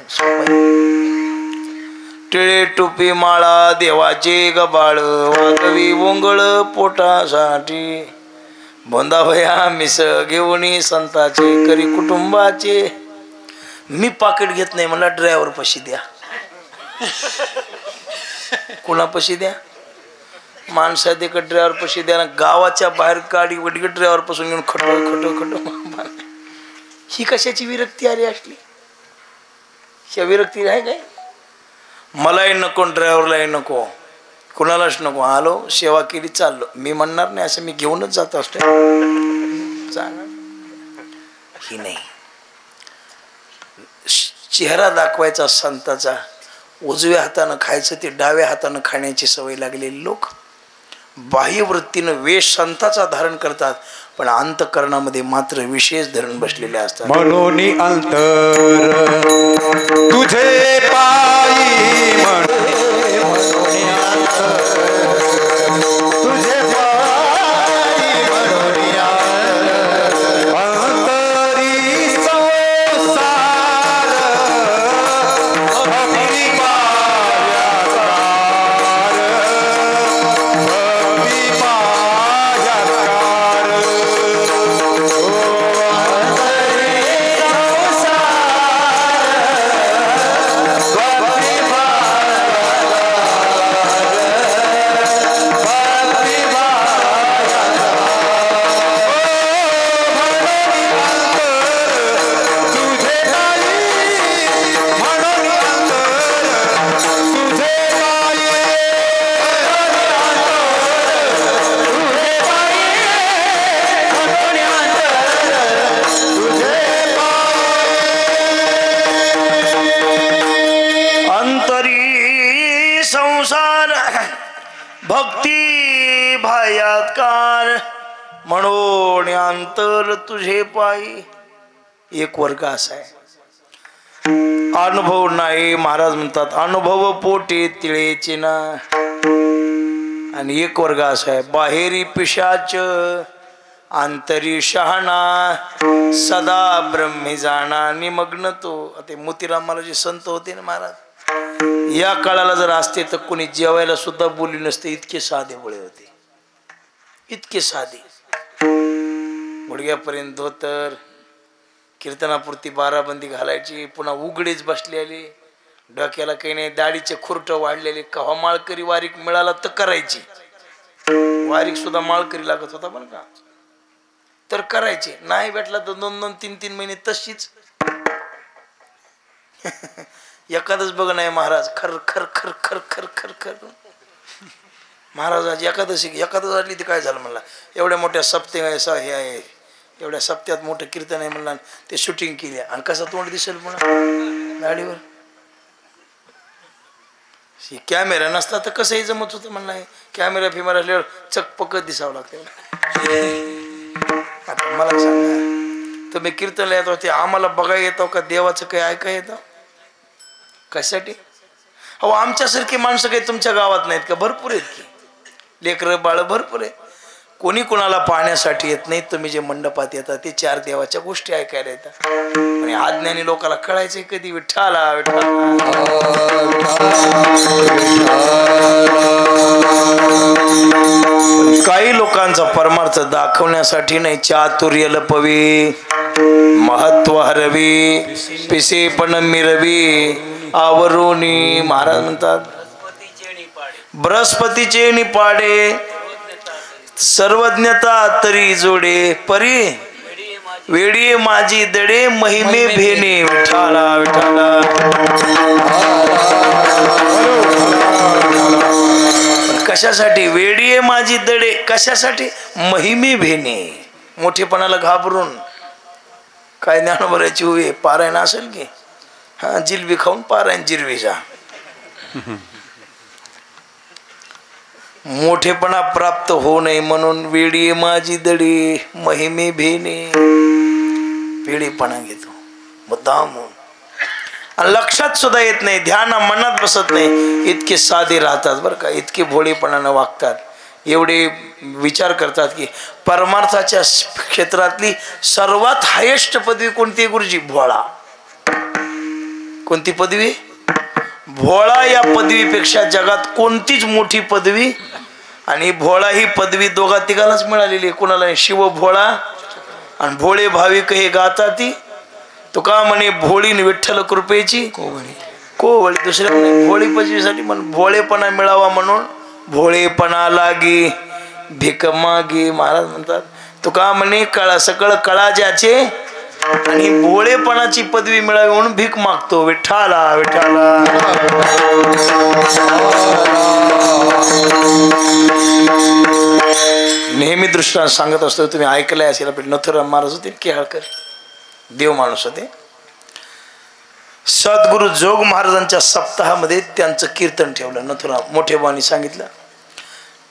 टिळे टोपी माळा देवाचे गबाळ वागवी ओंगळ पोटासाठी. बोंदावया मिस घेऊन संताचे करी कुटुंबाचे. मी पाकिट घेत नाही मला ड्रायव्हर पशी द्या. कुणापाशी द्या? माणसा देखत ड्रायव्हर पशी द्या ना. गावाच्या बाहेर गाडी वडगट ड्रायव्हर पासून घेऊन खटो खटो खटो. ही कशाची विरक्ती आली असली? ह्या विरक्ती आहे काय? मलाही नको ड्रायव्हरलाही नको कुणालाच नको. आलो सेवा केली चाललो. मी म्हणणार नाही असं मी घेऊनच जात असतो. ही नाही. चेहरा दाखवायचा संताचा. उजव्या हातानं खायचं ते डाव्या हातानं खाण्याची सवय लागलेली लोक बाह्यवृत्तीनं वेश संताचा धारण करतात, पण अंतकरणामध्ये मात्र विशेष धरण बसलेले असतात. म्हणून अंतर तुझे पायी तुझे पायी अंतरी संसार भक्ती भायात्कार म्हणून अंतर तुझे पायी. एक वर्ग असा आहे अनुभव नाही. महाराज म्हणतात अनुभव पोटे तिळेचे ना. आणि एक वर्ग असा आहे बाहेरी पिशाच आंतरी शहाणा सदा ब्रह्मी जाणा निमग्न तो. ते मोतीरामाला जे संत होते ना महाराज, या काळाला जर असते तर कोणी जेवायला सुद्धा बोलली नसते. इतके साधे बोळे होते, इतके साधे. गुडघ्यापर्यंत धोतर, कीर्तनापुरती बाराबंदी घालायची, पुन्हा उघडीच बसलेली, डोक्याला काही नाही, दाढीचे खुरट वाढलेले. कव्हा माळकरी वारीक मिळाला तर करायची. वारीक सुद्धा माळकरी लागत होता पण का, तर करायचे. नाही भेटला तर 2-2, 3-3 महिने तशीच. एखादच बघ नाही महाराज खर खर खर खर खर खर खर. महाराजाची एकादश आली ती काय झालं म्हणला, एवढ्या मोठ्या सप्ते हे आहे, एवढ्या सप्त्यात मोठं कीर्तन आहे म्हणला, ते शूटिंग केली. आणि कसं तोंड दिसेल पुन्हा गाडीवर. कॅमेरा नसता तर कसंही जमत होतं म्हणला. कॅमेरा फिमेरा असल्यावर चकपकत दिसावं लागते. आता मला सांगा, तुम्ही कीर्तनला येतो ते आम्हाला बघायला येतो का देवाचं काही ऐकाय येतं? कशासाठी? हो आमच्यासारखी माणसं काही तुमच्या गावात नाहीत का? भरपूर आहेत की, लेकरं बाळ भरपूर आहे. कोणी कोणाला पाहण्यासाठी येत नाही. तुम्ही जे मंडपात येतात ते 4 देवाच्या गोष्टी ऐकायला येतात. आणि अज्ञानी लोकांना कळायचंय कधी विठ्ठला विठ्ठला. काही लोकांचा परमार्थ दाखवण्यासाठी नाही, चातुर्य लपवी, महत्व हरवी, पिसे पण मिरवी आवरोनी. महाराज म्हणतात बृहस्पतीचे निपाडे सर्वज्ञता तरी जोडे परी वेडी माझी दडे महिमे भेने. विठाला विठाला. कशासाठी वेडी माझी दडे? कशासाठी? महिमे भेने. मोठेपणाला घाबरून. काय ज्ञानोबराची होई पारायण असेल की हा जिलबी खाऊन पारायण जिरवीचा. मोठेपणा प्राप्त होऊ नये म्हणून वेडी माझी दडी महिमे भेने. वेडीपणा घेतो मुद्दाम आणि लक्षात सुद्धा येत नाही, ध्यान मनात बसत नाही. इतके साधे राहतात बरं का, इतके भोळेपणानं वागतात. एवढे विचार करतात की परमार्थाच्या क्षेत्रातली सर्वात हायेस्ट पदवी कोणती गुरुजी? भोळा. कोणती पदवी? भोळा. या पदवीपेक्षा जगात कोणतीच मोठी पदवी. आणि भोळा ही पदवी दोघा तिघालाच मिळालेली. कोणाला? शिव भोळा आणि भोळे भाविक हे गाता ती. तो का म्हणे भोळीन विठ्ठल कृपेची कोवळी. दुसऱ्या म्हणे भोळी पदवीसाठी म्हण भोळेपणा मिळावा म्हणून भोळेपणा लागे भिक मागे. महाराज म्हणतात तो का म्हणे कळा सकळ कळा ज्याचे आणि भोळेपणाची पदवी मिळावी म्हणून भीक मागतो. विठ्ठला विठ्ठला. नेहमी दृष्टांत सांगत असतो, तुम्ही ऐकलंय असेल. आपले नथुराम महाराज होते केळकर, देव माणूस होते. सद्गुरु जोग महाराजांच्या सप्ताहामध्ये त्यांचं कीर्तन ठेवलं. नथुराम मोठे बाबांनी सांगितलं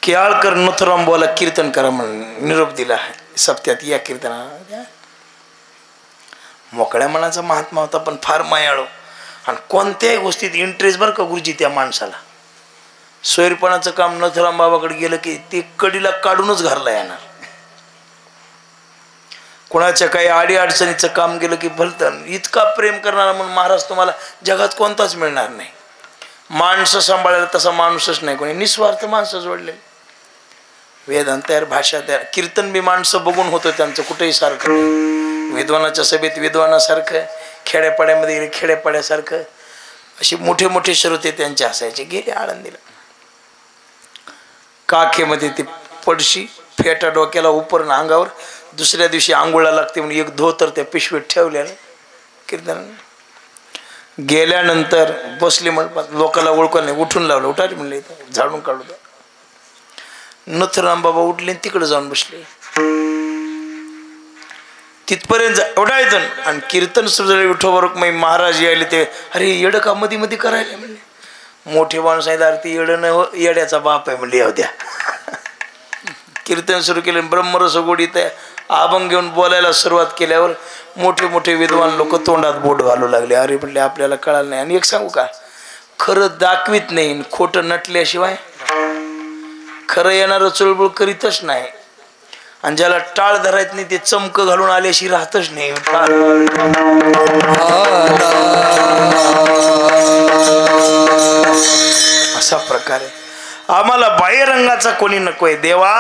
केळकर नथुराम बोला कीर्तन करा म्हणून निरोप दिला आहे सप्त्यात. या कीर्तना मोकळ्या मनाचा महात्मा होता, पण फार मायाळू आणि कोणत्याही गोष्टीत इंटरेस्ट बरं का गुरुजी त्या माणसाला. सोयरपणाचं काम नथुराम बाबाकडे गेलं की ते कडीला काढूनच घरला येणार. कोणाच्या काही आडी अडचणीचं काम गेलं की भलतं. इतका प्रेम करणारा म्हणून महाराज तुम्हाला जगात कोणताच मिळणार नाही. माणसं सांभाळायला तसा माणूसच नाही कोणी. निस्वार्थ माणसं जोडले. वेदांत तयार, भाषा तयार. कीर्तन बी माणसं बघून होतं त्यांचं, कुठेही सारखं. विद्वानाच्या सभेत विद्वानासारखं, खेड्यापाड्यामध्ये गेले खेड्यापाड्यासारखं. असे मोठे मोठे श्रोते त्यांचे असायचे. गेले आळंदीला. काखेमध्ये ती पडशी फेटा डोक्याला उपरण अंगावर. दुसऱ्या दिवशी आंघोळा लागते म्हणून एक धोतर त्या पिशवीत ठेवल्यानं कीर्तन. गेल्यानंतर बसले म्हणतात लोकांना ओळखलं नाही. उठून लावलं. उठा रे म्हणले, इथं झाडून काढू द्या. नथुराम बाबा उठले तिकडे जाऊन बसले. तिथपर्यंत उठायचं आणि कीर्तन सुरू झाले. विठोबा महाराज यायले ते अरे येडं का मध्ये मध्ये करायला म्हणले. मोठे माणूस आहे आरती येडं न येड्याचा बाप आहे म्हणले. येऊ द्या. कीर्तन सुरू केले. ब्रह्मरस गोडीत अभंग घेऊन बोलायला सुरुवात केल्यावर मोठे मोठे विद्वान लोक तोंडात बोट घालू लागले. अरे म्हणले आपल्याला कळालं नाही. आणि एक सांगू का, खरं दाखवीत नाही, खोटं नटल्याशिवाय खरं येणारं चुळबुळ करीतच नाही. आणि ज्याला टाळ धरायत नाही ते चमक घालून आल्याशी राहतच नाही. असा प्रकारे आम्हाला बाह्यरंगाचा कोणी नकोय देवा,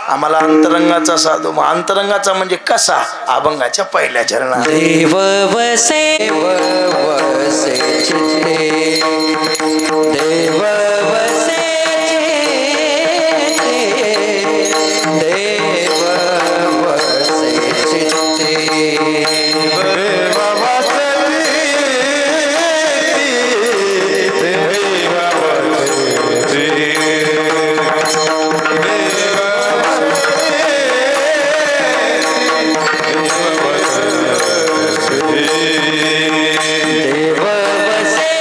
आम्हाला अंतरंगाचा साधू. मग अंतरंगाचा म्हणजे कसा? अभंगाच्या पहिल्या चरणात देव वसे चित्ते, देव वसे देव वसे चित्ते, देव वसे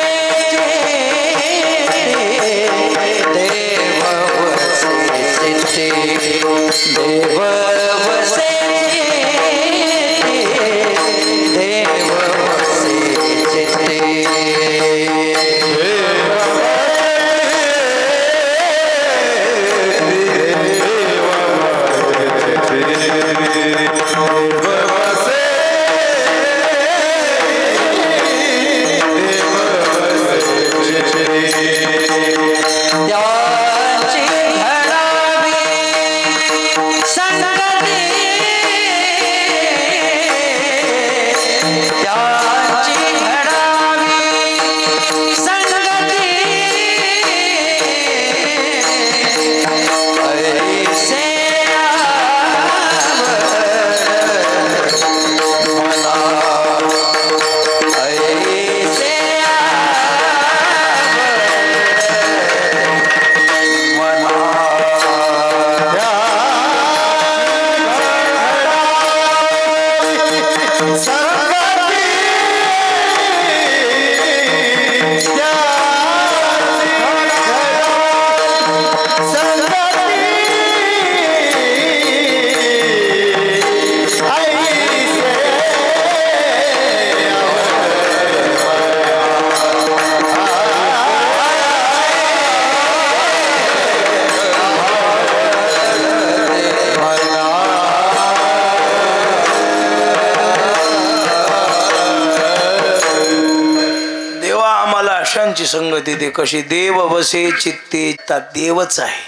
देवांची संगती ते कशी देव वसे चित्ते ता देवच आहे.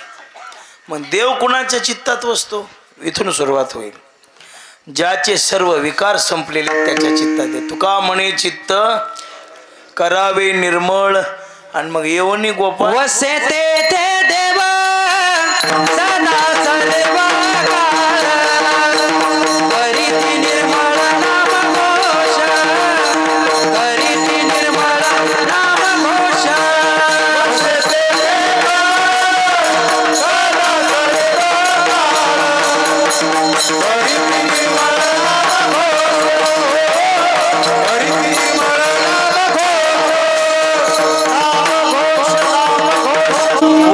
मग देव कुणाच्या चित्तात वसतो? इथून सुरुवात होईल. ज्याचे सर्व विकार संपलेले त्याच्या चित्तात आहे. तुका म्हणे चित्त करावे निर्मळ. आणि मग येवनी गोपाळ वसे तेथे देव सदा सर्व काळ करीती निर्मळ नाम घोष करीती निर्मळ नाम घोष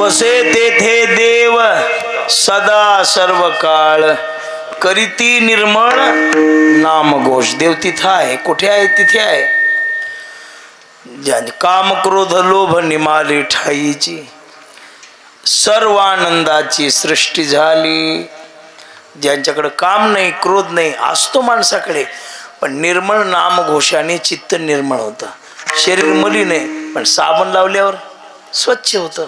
वसे तेथे देव सदा सर्व काळ करीती निर्मळ नाम घोष. देव तिथं आहे. कुठे आहे? तिथे आहे. ज्याने काम क्रोध लोभ निमाले ठाईची सर्व आनंदाची सृष्टी झाली. ज्यांच्याकडे काम नाही क्रोध नाही असतो माणसाकडे, पण निर्मळ नाम घोषाने चित्त निर्मळ होतं. शरीर मलिन आहे पण साबण लावल्यावर स्वच्छ होतं.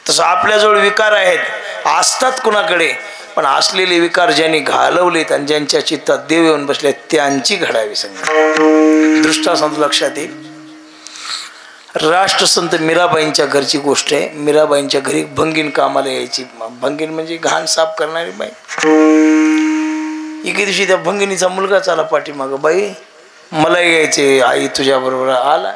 तसं आपल्याजवळ विकार आहेत असतात कुणाकडे, पण असलेले विकार ज्यांनी घालवलेत आणि ज्यांच्या चित्तात देव येऊन बसले त्यांची घडावी संगती. दृष्टांत लक्षात येईल. राष्ट्रसंत मीराबाईंच्या घरची गोष्ट आहे. मीराबाईंच्या घरी भंगीन कामाला यायची. भंगीन म्हणजे घाण साफ करणारी बाई. एके दिवशी त्या भंगिनीचा मुलगा चाला पाठीमागं, बाई मला यायचे आई तुझ्या बरोबर. आला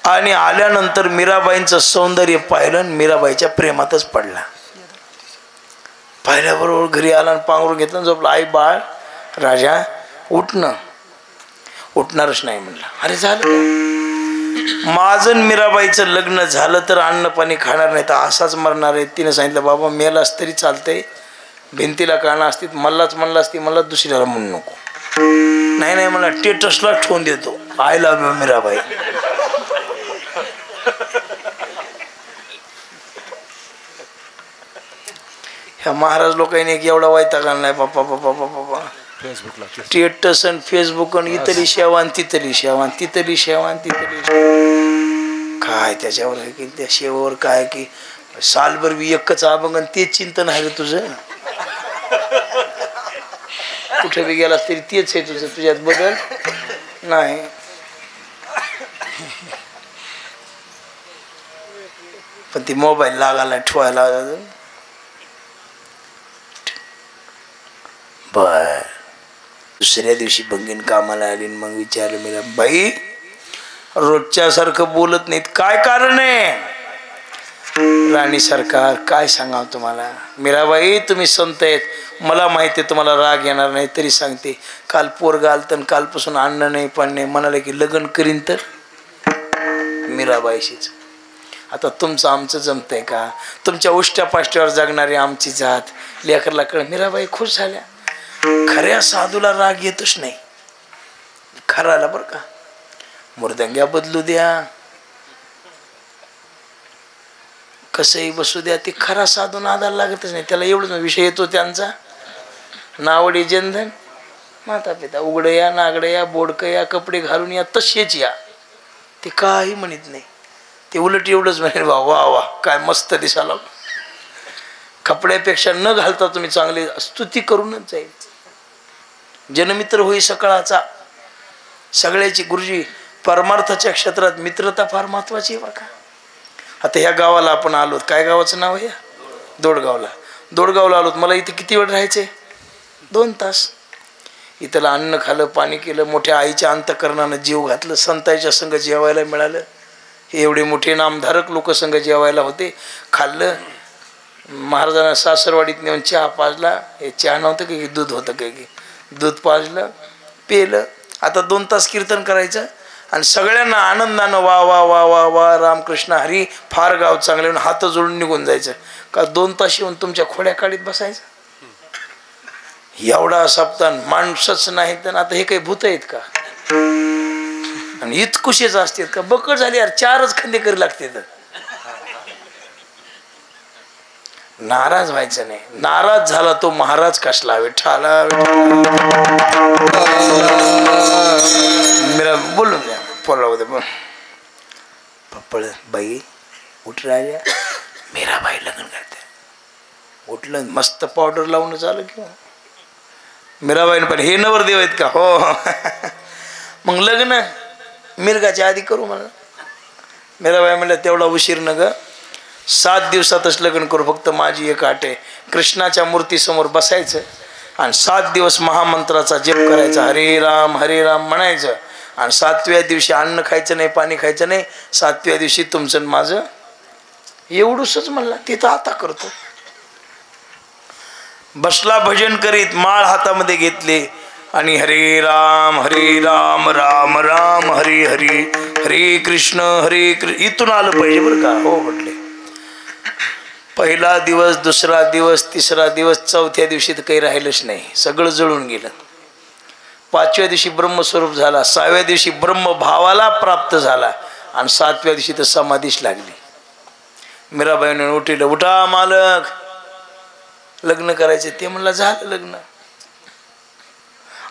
आणि आल्यानंतर मीराबाईंचं सौंदर्य पाहिलं आणि मीराबाईच्या प्रेमातच पडला. पाहिल्याबरोबर घरी आला आणि पांघरून घेतलं झोपला. आई बाळ राजा उठणं. उठणारच नाही म्हणला. अरे झालं माझं मीराबाईचं लग्न झालं तर अन्न पाणी खाणार नाही तर असाच मरणार आहे. तिने सांगितलं बाबा मेलास तरी चालतंय, भिंतीला काना असती मलाच म्हणला असती, मला दुसऱ्याला म्हणू नको. नाही नाही मला टेटसला ठेवून देतो आय लव्ह यू मीराबाई. ह्या महाराज लोकांनी एक एवढा वैताग आणलाय बापा बापा बापा बापा. स्टेटस आणि फेसबुक आणि इथली शेवा आणि तिथली शेवा आणि तिथली शेवा आणि तिथली काय त्याच्यावर आहे की त्या शेवावर काय की सालभर बी एकच अभंग आणि तेच चिंतन आहे रे तुझं. कुठे बी गेलास तरी तेच आहे तुझं, तुझ्यात बदल नाही. पण ती मोबाईल लागायला ठेवायला बर. दुसऱ्या दिवशी भंगीन कामाला आली मग विचारलं मला, बाई रोजच्या सारखं बोलत नाहीत काय कारण आहे? राणी सरकार काय सांगाव तुम्हाला. मीराबाई तुम्ही संत आहेत, मला माहिती आहे तुम्हाला राग येणार नाही तरी सांगते. काल पोरगा आलतं आणि कालपासून अन्न नाही पण नाही म्हणाले की लग्न करीन तर मीराबाईशीच. आता तुमचं आमचं जमतंय का? तुमच्या उष्ट्या पाष्ट्यावर जगणारी आमची जात लेकरला कळ. मीराबाई खुश झाल्या. खऱ्या साधूला राग येतच नाही. खराला बरं का मुर्दंग्या बदलू द्या कसंही बसू द्या, ते खरा साधू नादाला लागतच नाही. त्याला एवढंच विषय येतो त्यांचा नावडी जनधन माता पिता उघड या नागड या बोडकं या कपडे घालून या तसेच या. ते काही म्हणत नाही. ते उलट एवढंच म्हणेल वा वा वा काय मस्त दिसाला. कपड्यापेक्षा न घालता तुम्ही चांगले स्तुती करूनच जाईल. जनमित्र होई सकाळाचा. सगळ्याची गुरुजी परमार्थाच्या क्षेत्रात मित्रता फार महत्वाची आहे बरं का. आता ह्या गावाला आपण आलोत, काय गावाचं नाव आहे? दोडगावला. दोडगावला आलोत. मला इथे किती वेळ राहायचे? 2 तास. इथलं अन्न खाल्लं पाणी केलं. मोठ्या आईच्या अंतकरणानं जीव घातलं. संतांच्या संग जेवायला मिळालं. हे एवढे मोठे नामधारक लोक संग जेवायला होते. खाल्लं. महाराजांना सासरवाडीत नेऊन चहा पाजला. हे चहा नव्हतं की दूध होतं काही की दूध पाजलं पेलं. आता 2 तास कीर्तन करायचं आणि सगळ्यांना आनंदानं वा वा वा वा वा रामकृष्ण हरी फार गाव चांगले म्हणून हात जोडून निघून जायचं. का 2 तास येऊन तुमच्या खोड्या काढीत बसायचं? एवढा सप्ताह माणसंच नाही तर आता हे काही भूत आहेत का? आणि इतकुशेच असतात का? बकड झाली यार 4च खंदे करी लागते. नाराज व्हायचं नाही. नाराज झाला तो महाराज कसला विठ्ठला. मेरा बोलून द्या पोराला बोल. पप्पळ बाई उठ राजा, मीराबाई लग्न करते. उठलं, मस्त पावडर लावून झालं किंवा मीराबाईनं पण हे नवरदेव आहेत का? हो. मग लग्न मिरगाच्या आधी करू म्हणलं. मीराबाई म्हणलं तेवढा उशीर न ग, 7 दिवसातच लग्न करू. फक्त माझी एक अट आहे, कृष्णाच्या मूर्तीसमोर बसायचं आणि 7 दिवस महामंत्राचा जप करायचा, हरे राम म्हणायचं. आणि 7व्या दिवशी अन्न खायचं नाही, पाणी खायचं नाही. 7व्या दिवशी तुमचं माझं एवढंच म्हणला. तिथं आता करतो. बसला भजन करीत, माळ हातामध्ये घेतले आणि हरे राम राम राम हरे हरे, हरे कृष्ण इथून आलं पाहिजे बरं का. हो म्हटले. पहिला दिवस, दुसरा दिवस, तिसरा दिवस, 4थ्या दिवशी तर काही राहिलंच नाही, सगळं जळून गेलं. 5व्या दिवशी ब्रह्मस्वरूप झाला, 6व्या दिवशी ब्रह्मभावाला प्राप्त झाला आणि 7व्या दिवशी तर समाधीच लागली. मीराबाईने उठिलं, उठा मालक, लग्न करायचे. ते म्हणला झालं लग्न.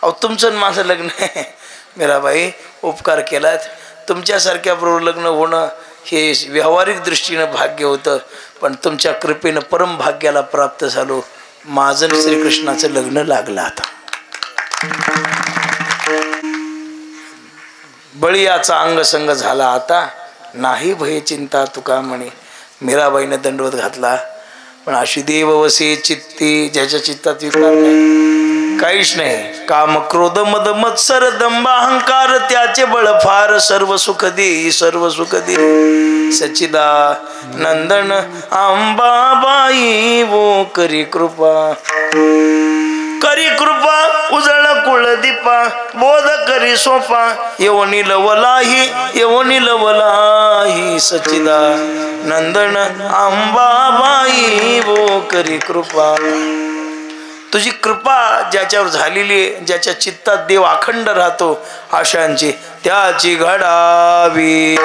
अहो तुमचं माझं लग्न आहे. मीराबाई उपकार केलात, तुमच्यासारख्या बरोबर लग्न होणं हे व्यावहारिक दृष्टीनं भाग्य होतं, पण तुमच्या कृपेनं परम भाग्याला प्राप्त झालो. माझं श्रीकृष्णाचं लग्न लागलं. आता बळीयाचा अंगसंग झाला, आता नाही भय चिंता तुका म्हणे. मीराबाईनं दंडवत घातला. पण अशी देव वसे चित्ती, ज्याच्या चित्तात विकार नाही, काहीच नाही. काम क्रोध मद मत्सर दंभ अहंकार, त्याचे बळ फार. सर्व सुख दे सचिदा नंदन अंबाबाई वो करी कृपा उजळ कुळदीपा, बोध करी सोपा. येवनी लवलाही सचिदा नंदन अंबाबाई वो करी कृपा. तुझी कृपा ज्याच्यावर झालेली आहे, ज्याच्या चित्तात देव अखंड राहतो, आशांची त्याची घडावी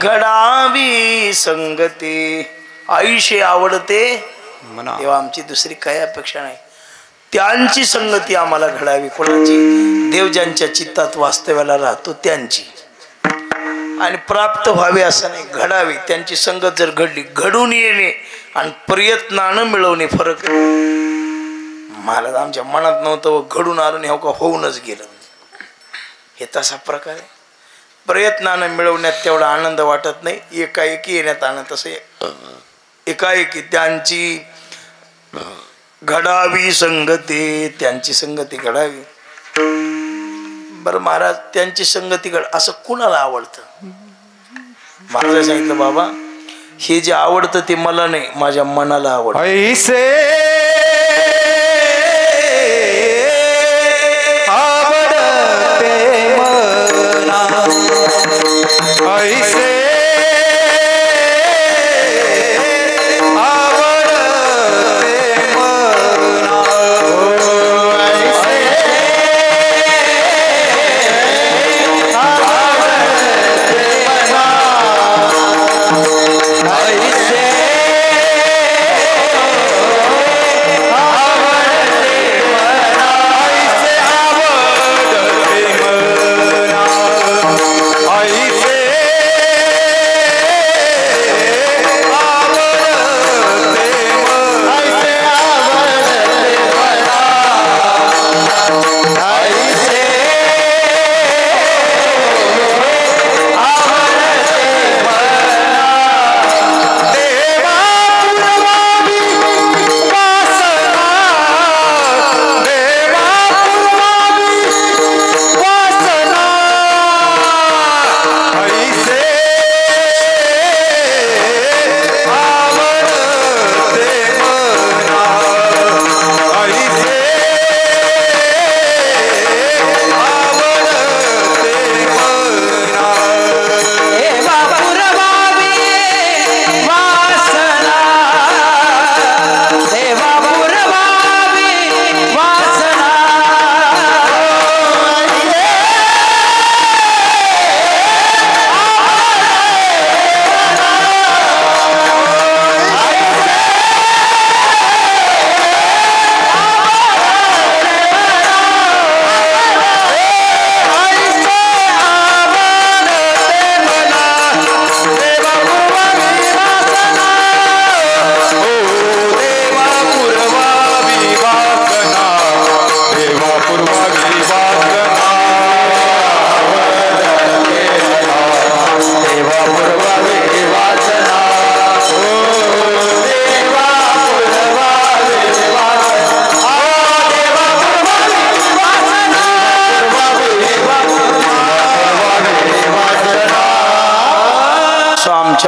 घडावी संगती. आयुष्य आवडते तेव्हा आमची दुसरी काही अपेक्षा नाही. त्यांची संगती आम्हाला घडावी. कोणाची? देव ज्यांच्या चित्तात वास्तव्याला राहतो त्यांची. आणि प्राप्त व्हावे असं नाही, घडावी. त्यांची संगत जर घडली, घडून येणे आणि प्रयत्नानं मिळवणे फरक. मला आमच्या मनात नव्हतं व घडून आलं नाही, हो का होऊनच गेलं. हे तसा प्रकार आहे. प्रयत्नानं मिळवण्यात तेवढा आनंद वाटत नाही, एकाएकी येण्यात आनंद. तसे एकाएकी त्यांची घडावी संगती, त्यांची संगती घडावी. बरं महाराज, त्यांची संगती घड असं कुणाला आवडतं? महाराज सांगितलं, बाबा हे जे आवडतं ते मला नाही, माझ्या मनाला आवडतं. ऐसे आवडते मना, ऐसे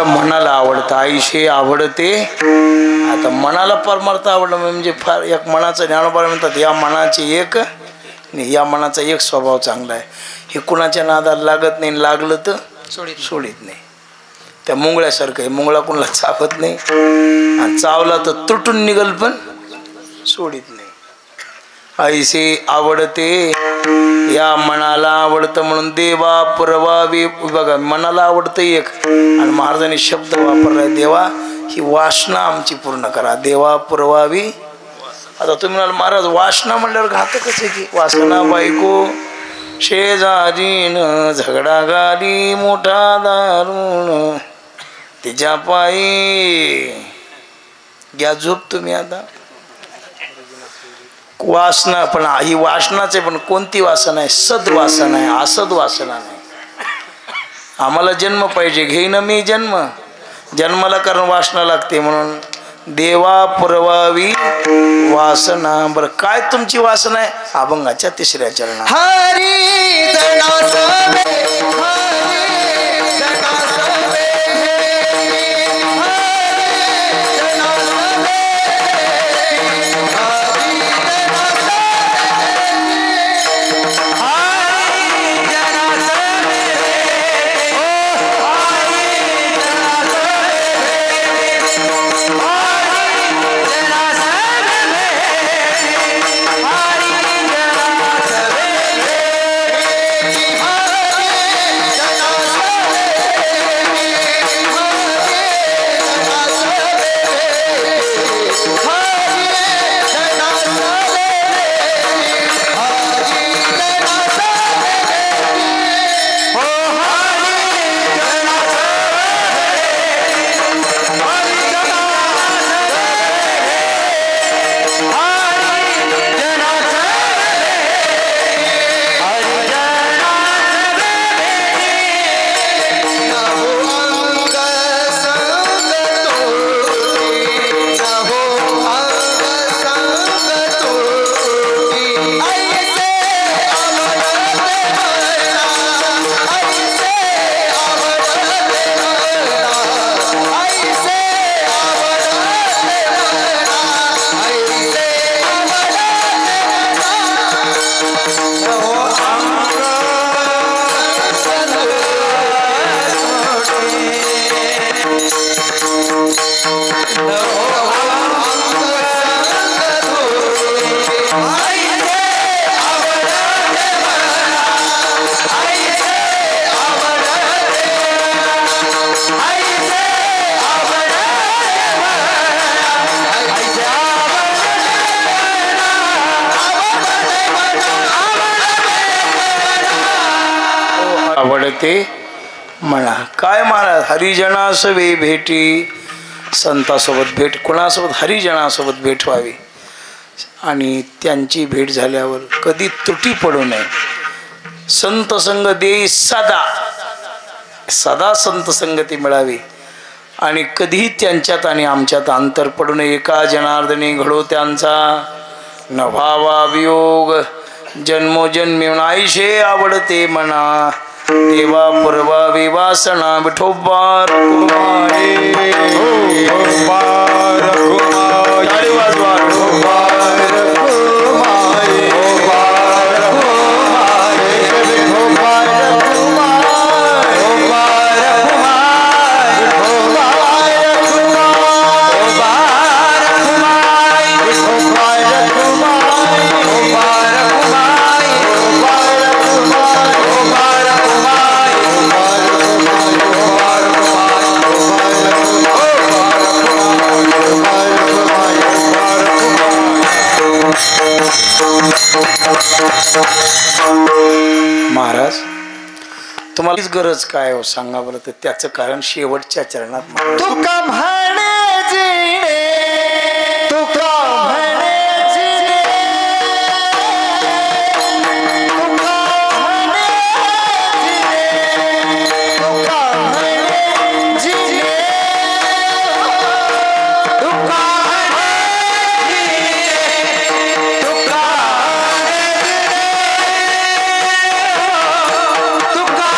आमच्या मनाला आवडतं. आईशे आवडते. आता मनाला परमार्थ आवडणं म्हणजे फार एक मनाचं ज्ञानोबा म्हणतात या मनाचे एक नाही, या मनाचा एक स्वभाव चांगला आहे. हे कुणाच्या नादाला लागत नाही, लागलं तर सोडित नाही. त्या मुंगळ्यासारखं आहे, मुंगळा कुणाला चावत नाही आणि चावला तर तुटून निघल पण सोडित नाही. ऐसे आवडते या मनाला आवडतं म्हणून देवा पुरवावी. बघा मनाला आवडतं एक आणि महाराजांनी शब्द वापरलाय देवा ही वासना आमची पूर्ण करा. देवा पुरवावी. आता तुम्ही म्हणाल महाराज वासना म्हणल्यावर घातकच आहे की. वासना बायको शेजारीन झगडा गाली मोठा दारुण तिच्या पायी घ्या झोप तुम्ही. आता वासना पण ही वासनाच आहे, पण कोणती वासना आहे? सद्वासना आहे, असद वासना नाही. आम्हाला जन्म पाहिजे, घेईन मी जन्म. जन्माला कारण वासना लागते म्हणून देवा पुरवावी वासना. बरं काय तुमची वासना आहे? अभंगाच्या 3ऱ्या चरणात हरी जनासवे आवडते म्हणा. काय महाराज हरिजनासवे भेटी. संतासोबत भेट, कोणासोबत? हरिजनासोबत भेट व्हावी आणि त्यांची भेट झाल्यावर कधी त्रुटी पडू नये. संत संग देई सदा, सदा संत संगती मिळावी आणि कधीही त्यांच्यात आणि आमच्यात अंतर पडू नये. एका जनार्दनी घडो त्यांचा न व्हावा वियोग जन्मोजन्मी. आईशे आवडते म्हणा देवा पुरवावी वासना. विठोबा रखुमाई ताळी वाजवा. महाराज तुम्हाला गरज काय हो सांगा बरं. तर त्याचं कारण शेवटच्या चरणात तुका म्हणे जिणे, तुका म्हणे जिणे, तुका म्हणे जिणे, तुका म्हणे जिणे, तुका तुका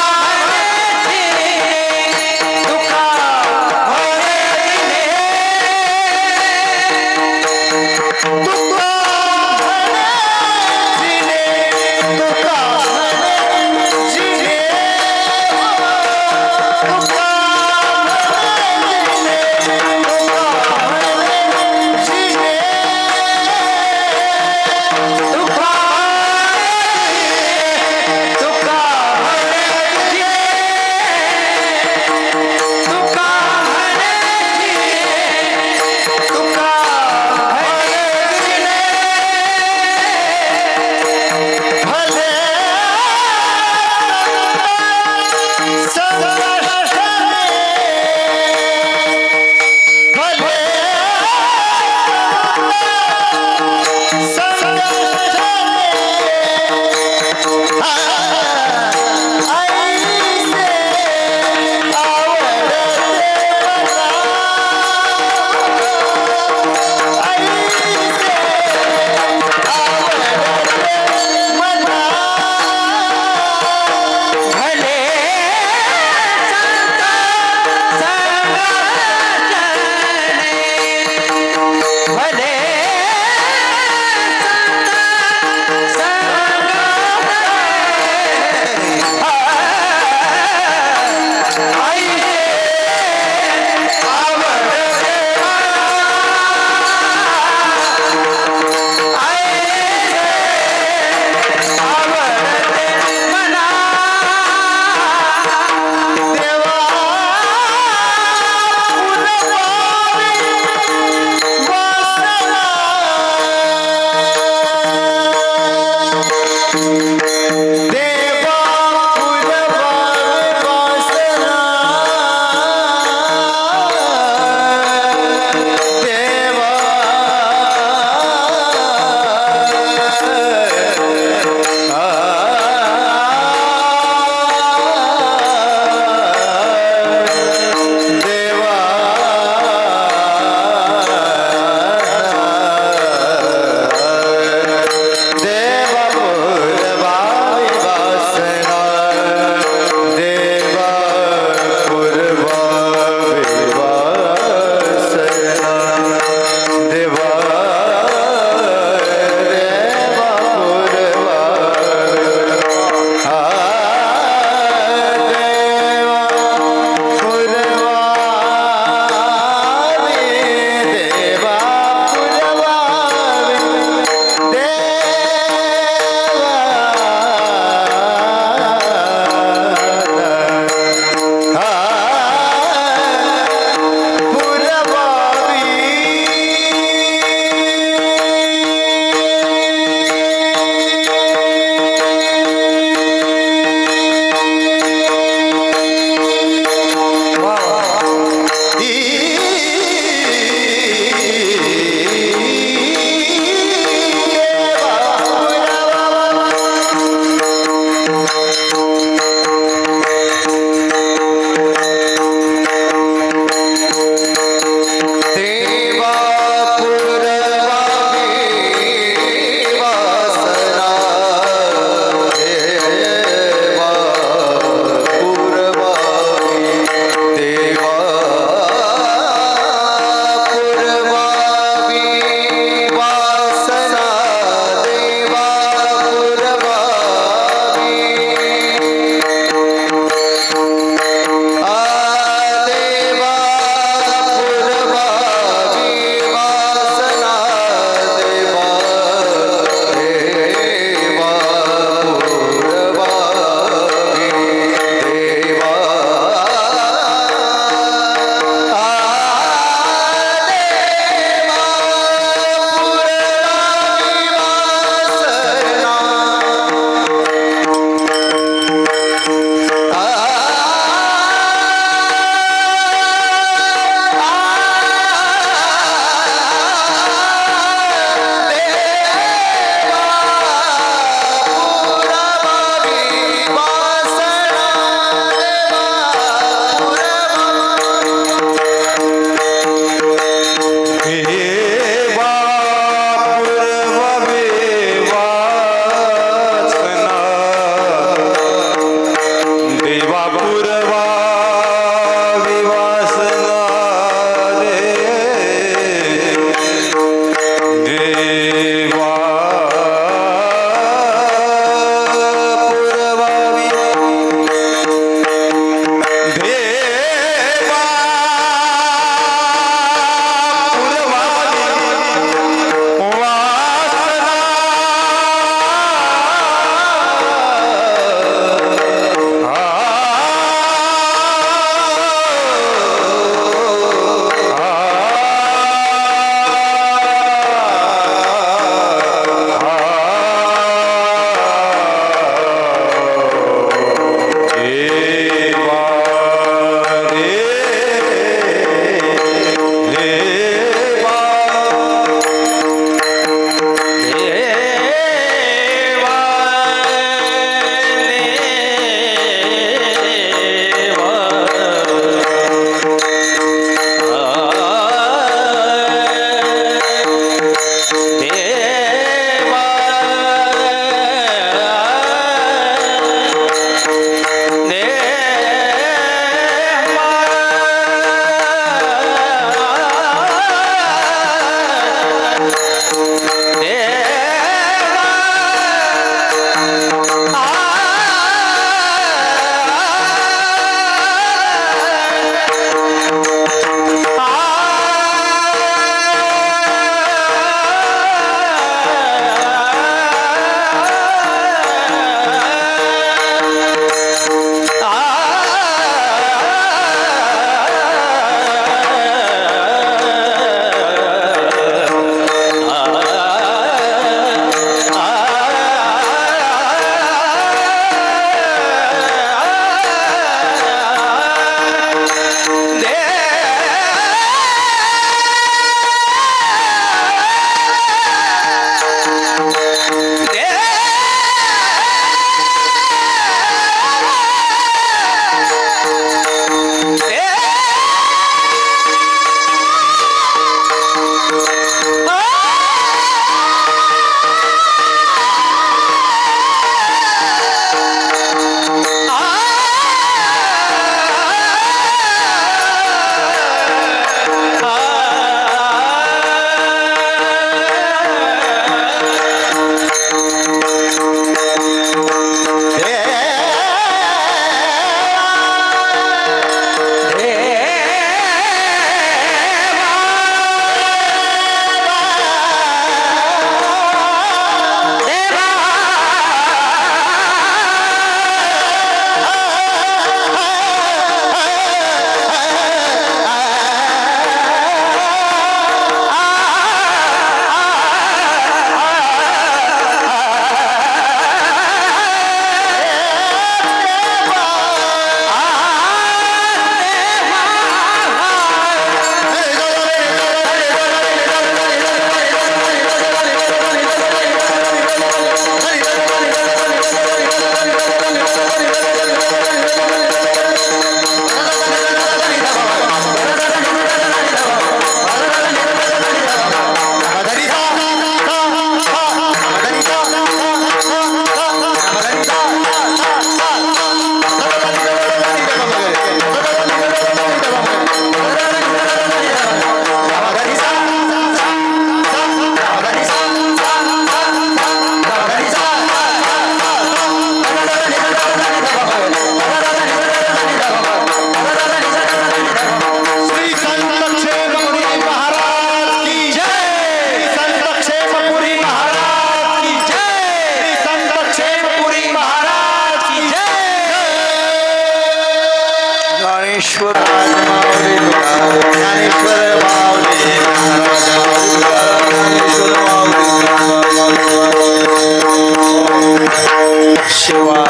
सेवा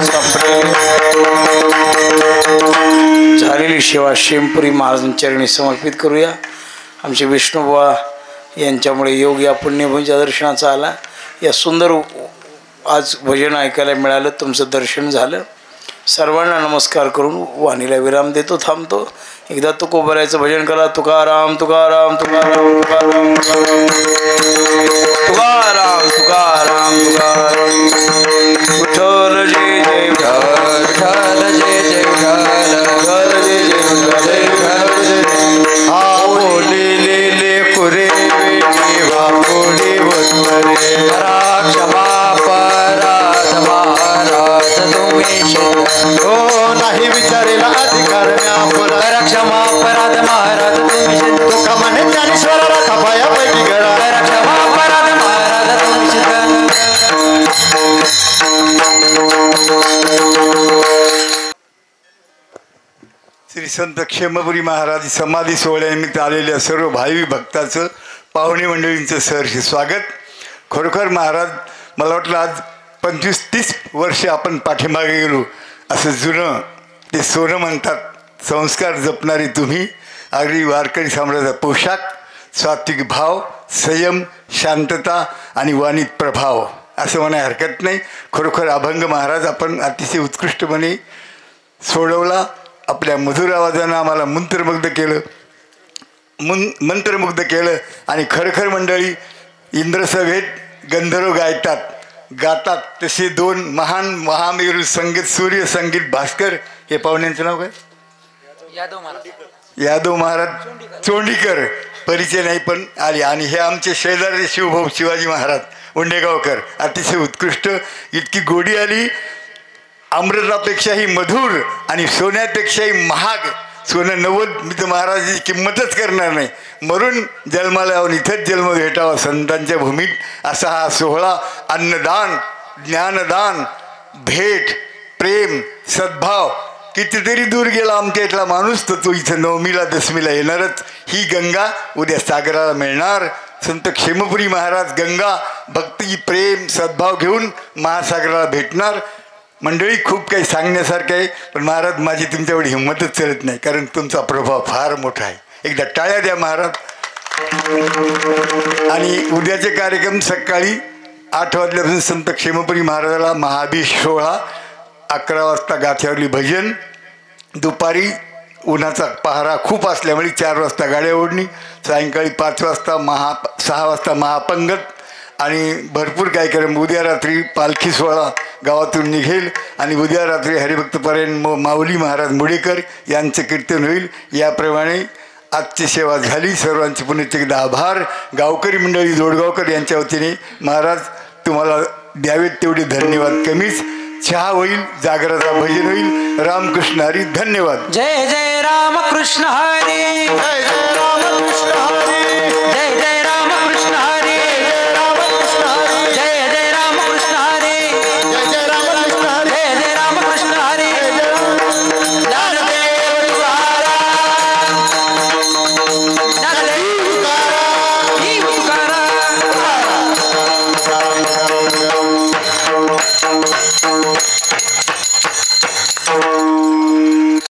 संपलेली झालेली सेवा शेमपुरी महाराजांचरणी समर्पित करूया. आमचे विष्णुबुवा यांच्यामुळे योग या पुण्यभूमीच्या दर्शनाचा आला. या सुंदर आज भजन ऐकायला मिळालं, तुमचं दर्शन झालं. सर्वांना नमस्कार करून वाणीला विराम देतो, थांबतो. एकदा तुकोबरायचं भजन करा. तुकाराम तुकाराम तुकाराम तुकाराम तुकाराम तुकाराम तुकाराम विठ्ठल जय जय विठ्ठल जय जय विठ्ठल जय जय जय हा बोलिले कुरे देवा पुढे वत्तरे क्षमा पराध महाराज तुम्ही हो नाही विचारेला अधिकार म्यापुरा क्षमा पराध महाराज तुम्ही तुका म्हणे ज्ञानेश्वराला खपायापैकी गळा क्षमा पराध महाराज तुम्ही श्री संत क्षेमपुरी महाराज समाधी सोहळ्यानिमित्त आलेल्या सर्व भावी भक्ताचं पाहुणे मंडळींचं सहर्ष स्वागत. खरोखर महाराज मला वाटलं आज 25-30 वर्ष आपण पाठीमागे गेलो. असं जुनं ते सोनं म्हणतात. संस्कार जपणारे तुम्ही, अगदी वारकरी साम्राज्याचा पोशाख, सात्विक भाव, संयम, शांतता आणि वाणीत प्रभाव असं म्हणाय हरकत नाही. खरोखर अभंग महाराज आपण अतिशय उत्कृष्टपणे सोडवला. आपल्या मधुर आवाजानं आम्हाला मंत्रमुग्ध केलं आणि खरखर मंडळी इंद्रसभेत गंधर्व गातात तसे दोन महान महामेरू संगीत सूर्य संगीत भास्कर हे पाहुण्यांचं नाव काय? यादव महाराज चोंडीकर. परिचय नाही पण आले. आणि हे आमचे शेजारी शिवभाऊ शिवाजी महाराज उंडेगावकर. अतिशय उत्कृष्ट. इतकी गोडी आली. अमृतापेक्षाही मधुर आणि सोन्यापेक्षाही महाग. सोनं 90 मी तर महाराजाची किंमतच करणार नाही. मरून जन्माला येऊन इथंच जन्म भेटावा संतांच्या भूमीत. असा हा सोहळा अन्नदान, ज्ञानदान, भेट, प्रेम, सद्भाव. कितीतरी दूर गेला आमच्या इथला माणूस तर तो इथं नवमीला दशमीला येणारच. ही गंगा उद्या सागराला मिळणार. संत क्षेमपुरी महाराज गंगा भक्ती, प्रेम, सद्भाव घेऊन महासागराला भेटणार. मंडळी खूप काही सांगण्यासारखं आहे पण महाराज माझी तुमच्या एवढी हिंमतच चालत नाही कारण तुमचा प्रभाव फार मोठा आहे. एकदा टाळ्या द्या महाराज. आणि उद्याचे कार्यक्रम सकाळी 8 वाजल्यापासून संत क्षेमपुरी महाराजाला महाभिषेक सोहळा, 11 वाजता गाथ्यावरली भजन, दुपारी उन्हाचा पहारा खूप असल्यामुळे 4 वाजता गाड्या ओढणी, सायंकाळी 5 वाजता 6 वाजता महापंगत आणि भरपूर कार्यक्रम. उद्या रात्री पालखी सोहळा गावातून निघेल आणि उद्या रात्री हरिभक्तपरायण माऊली महाराज मुडेकर यांचं कीर्तन होईल. याप्रमाणे आजची सेवा झाली. सर्वांचे पुन्हा एकदा आभार. गावकरी मंडळी जोडगावकर यांच्या वतीने महाराज तुम्हाला द्यावेत तेवढे धन्यवाद कमीच. चहा होईल, जागराचा भजन होईल. रामकृष्ण हरी. धन्यवाद. जय जय रामकृष्ण हरी. जय जय रामकृष्ण हरी. जय जय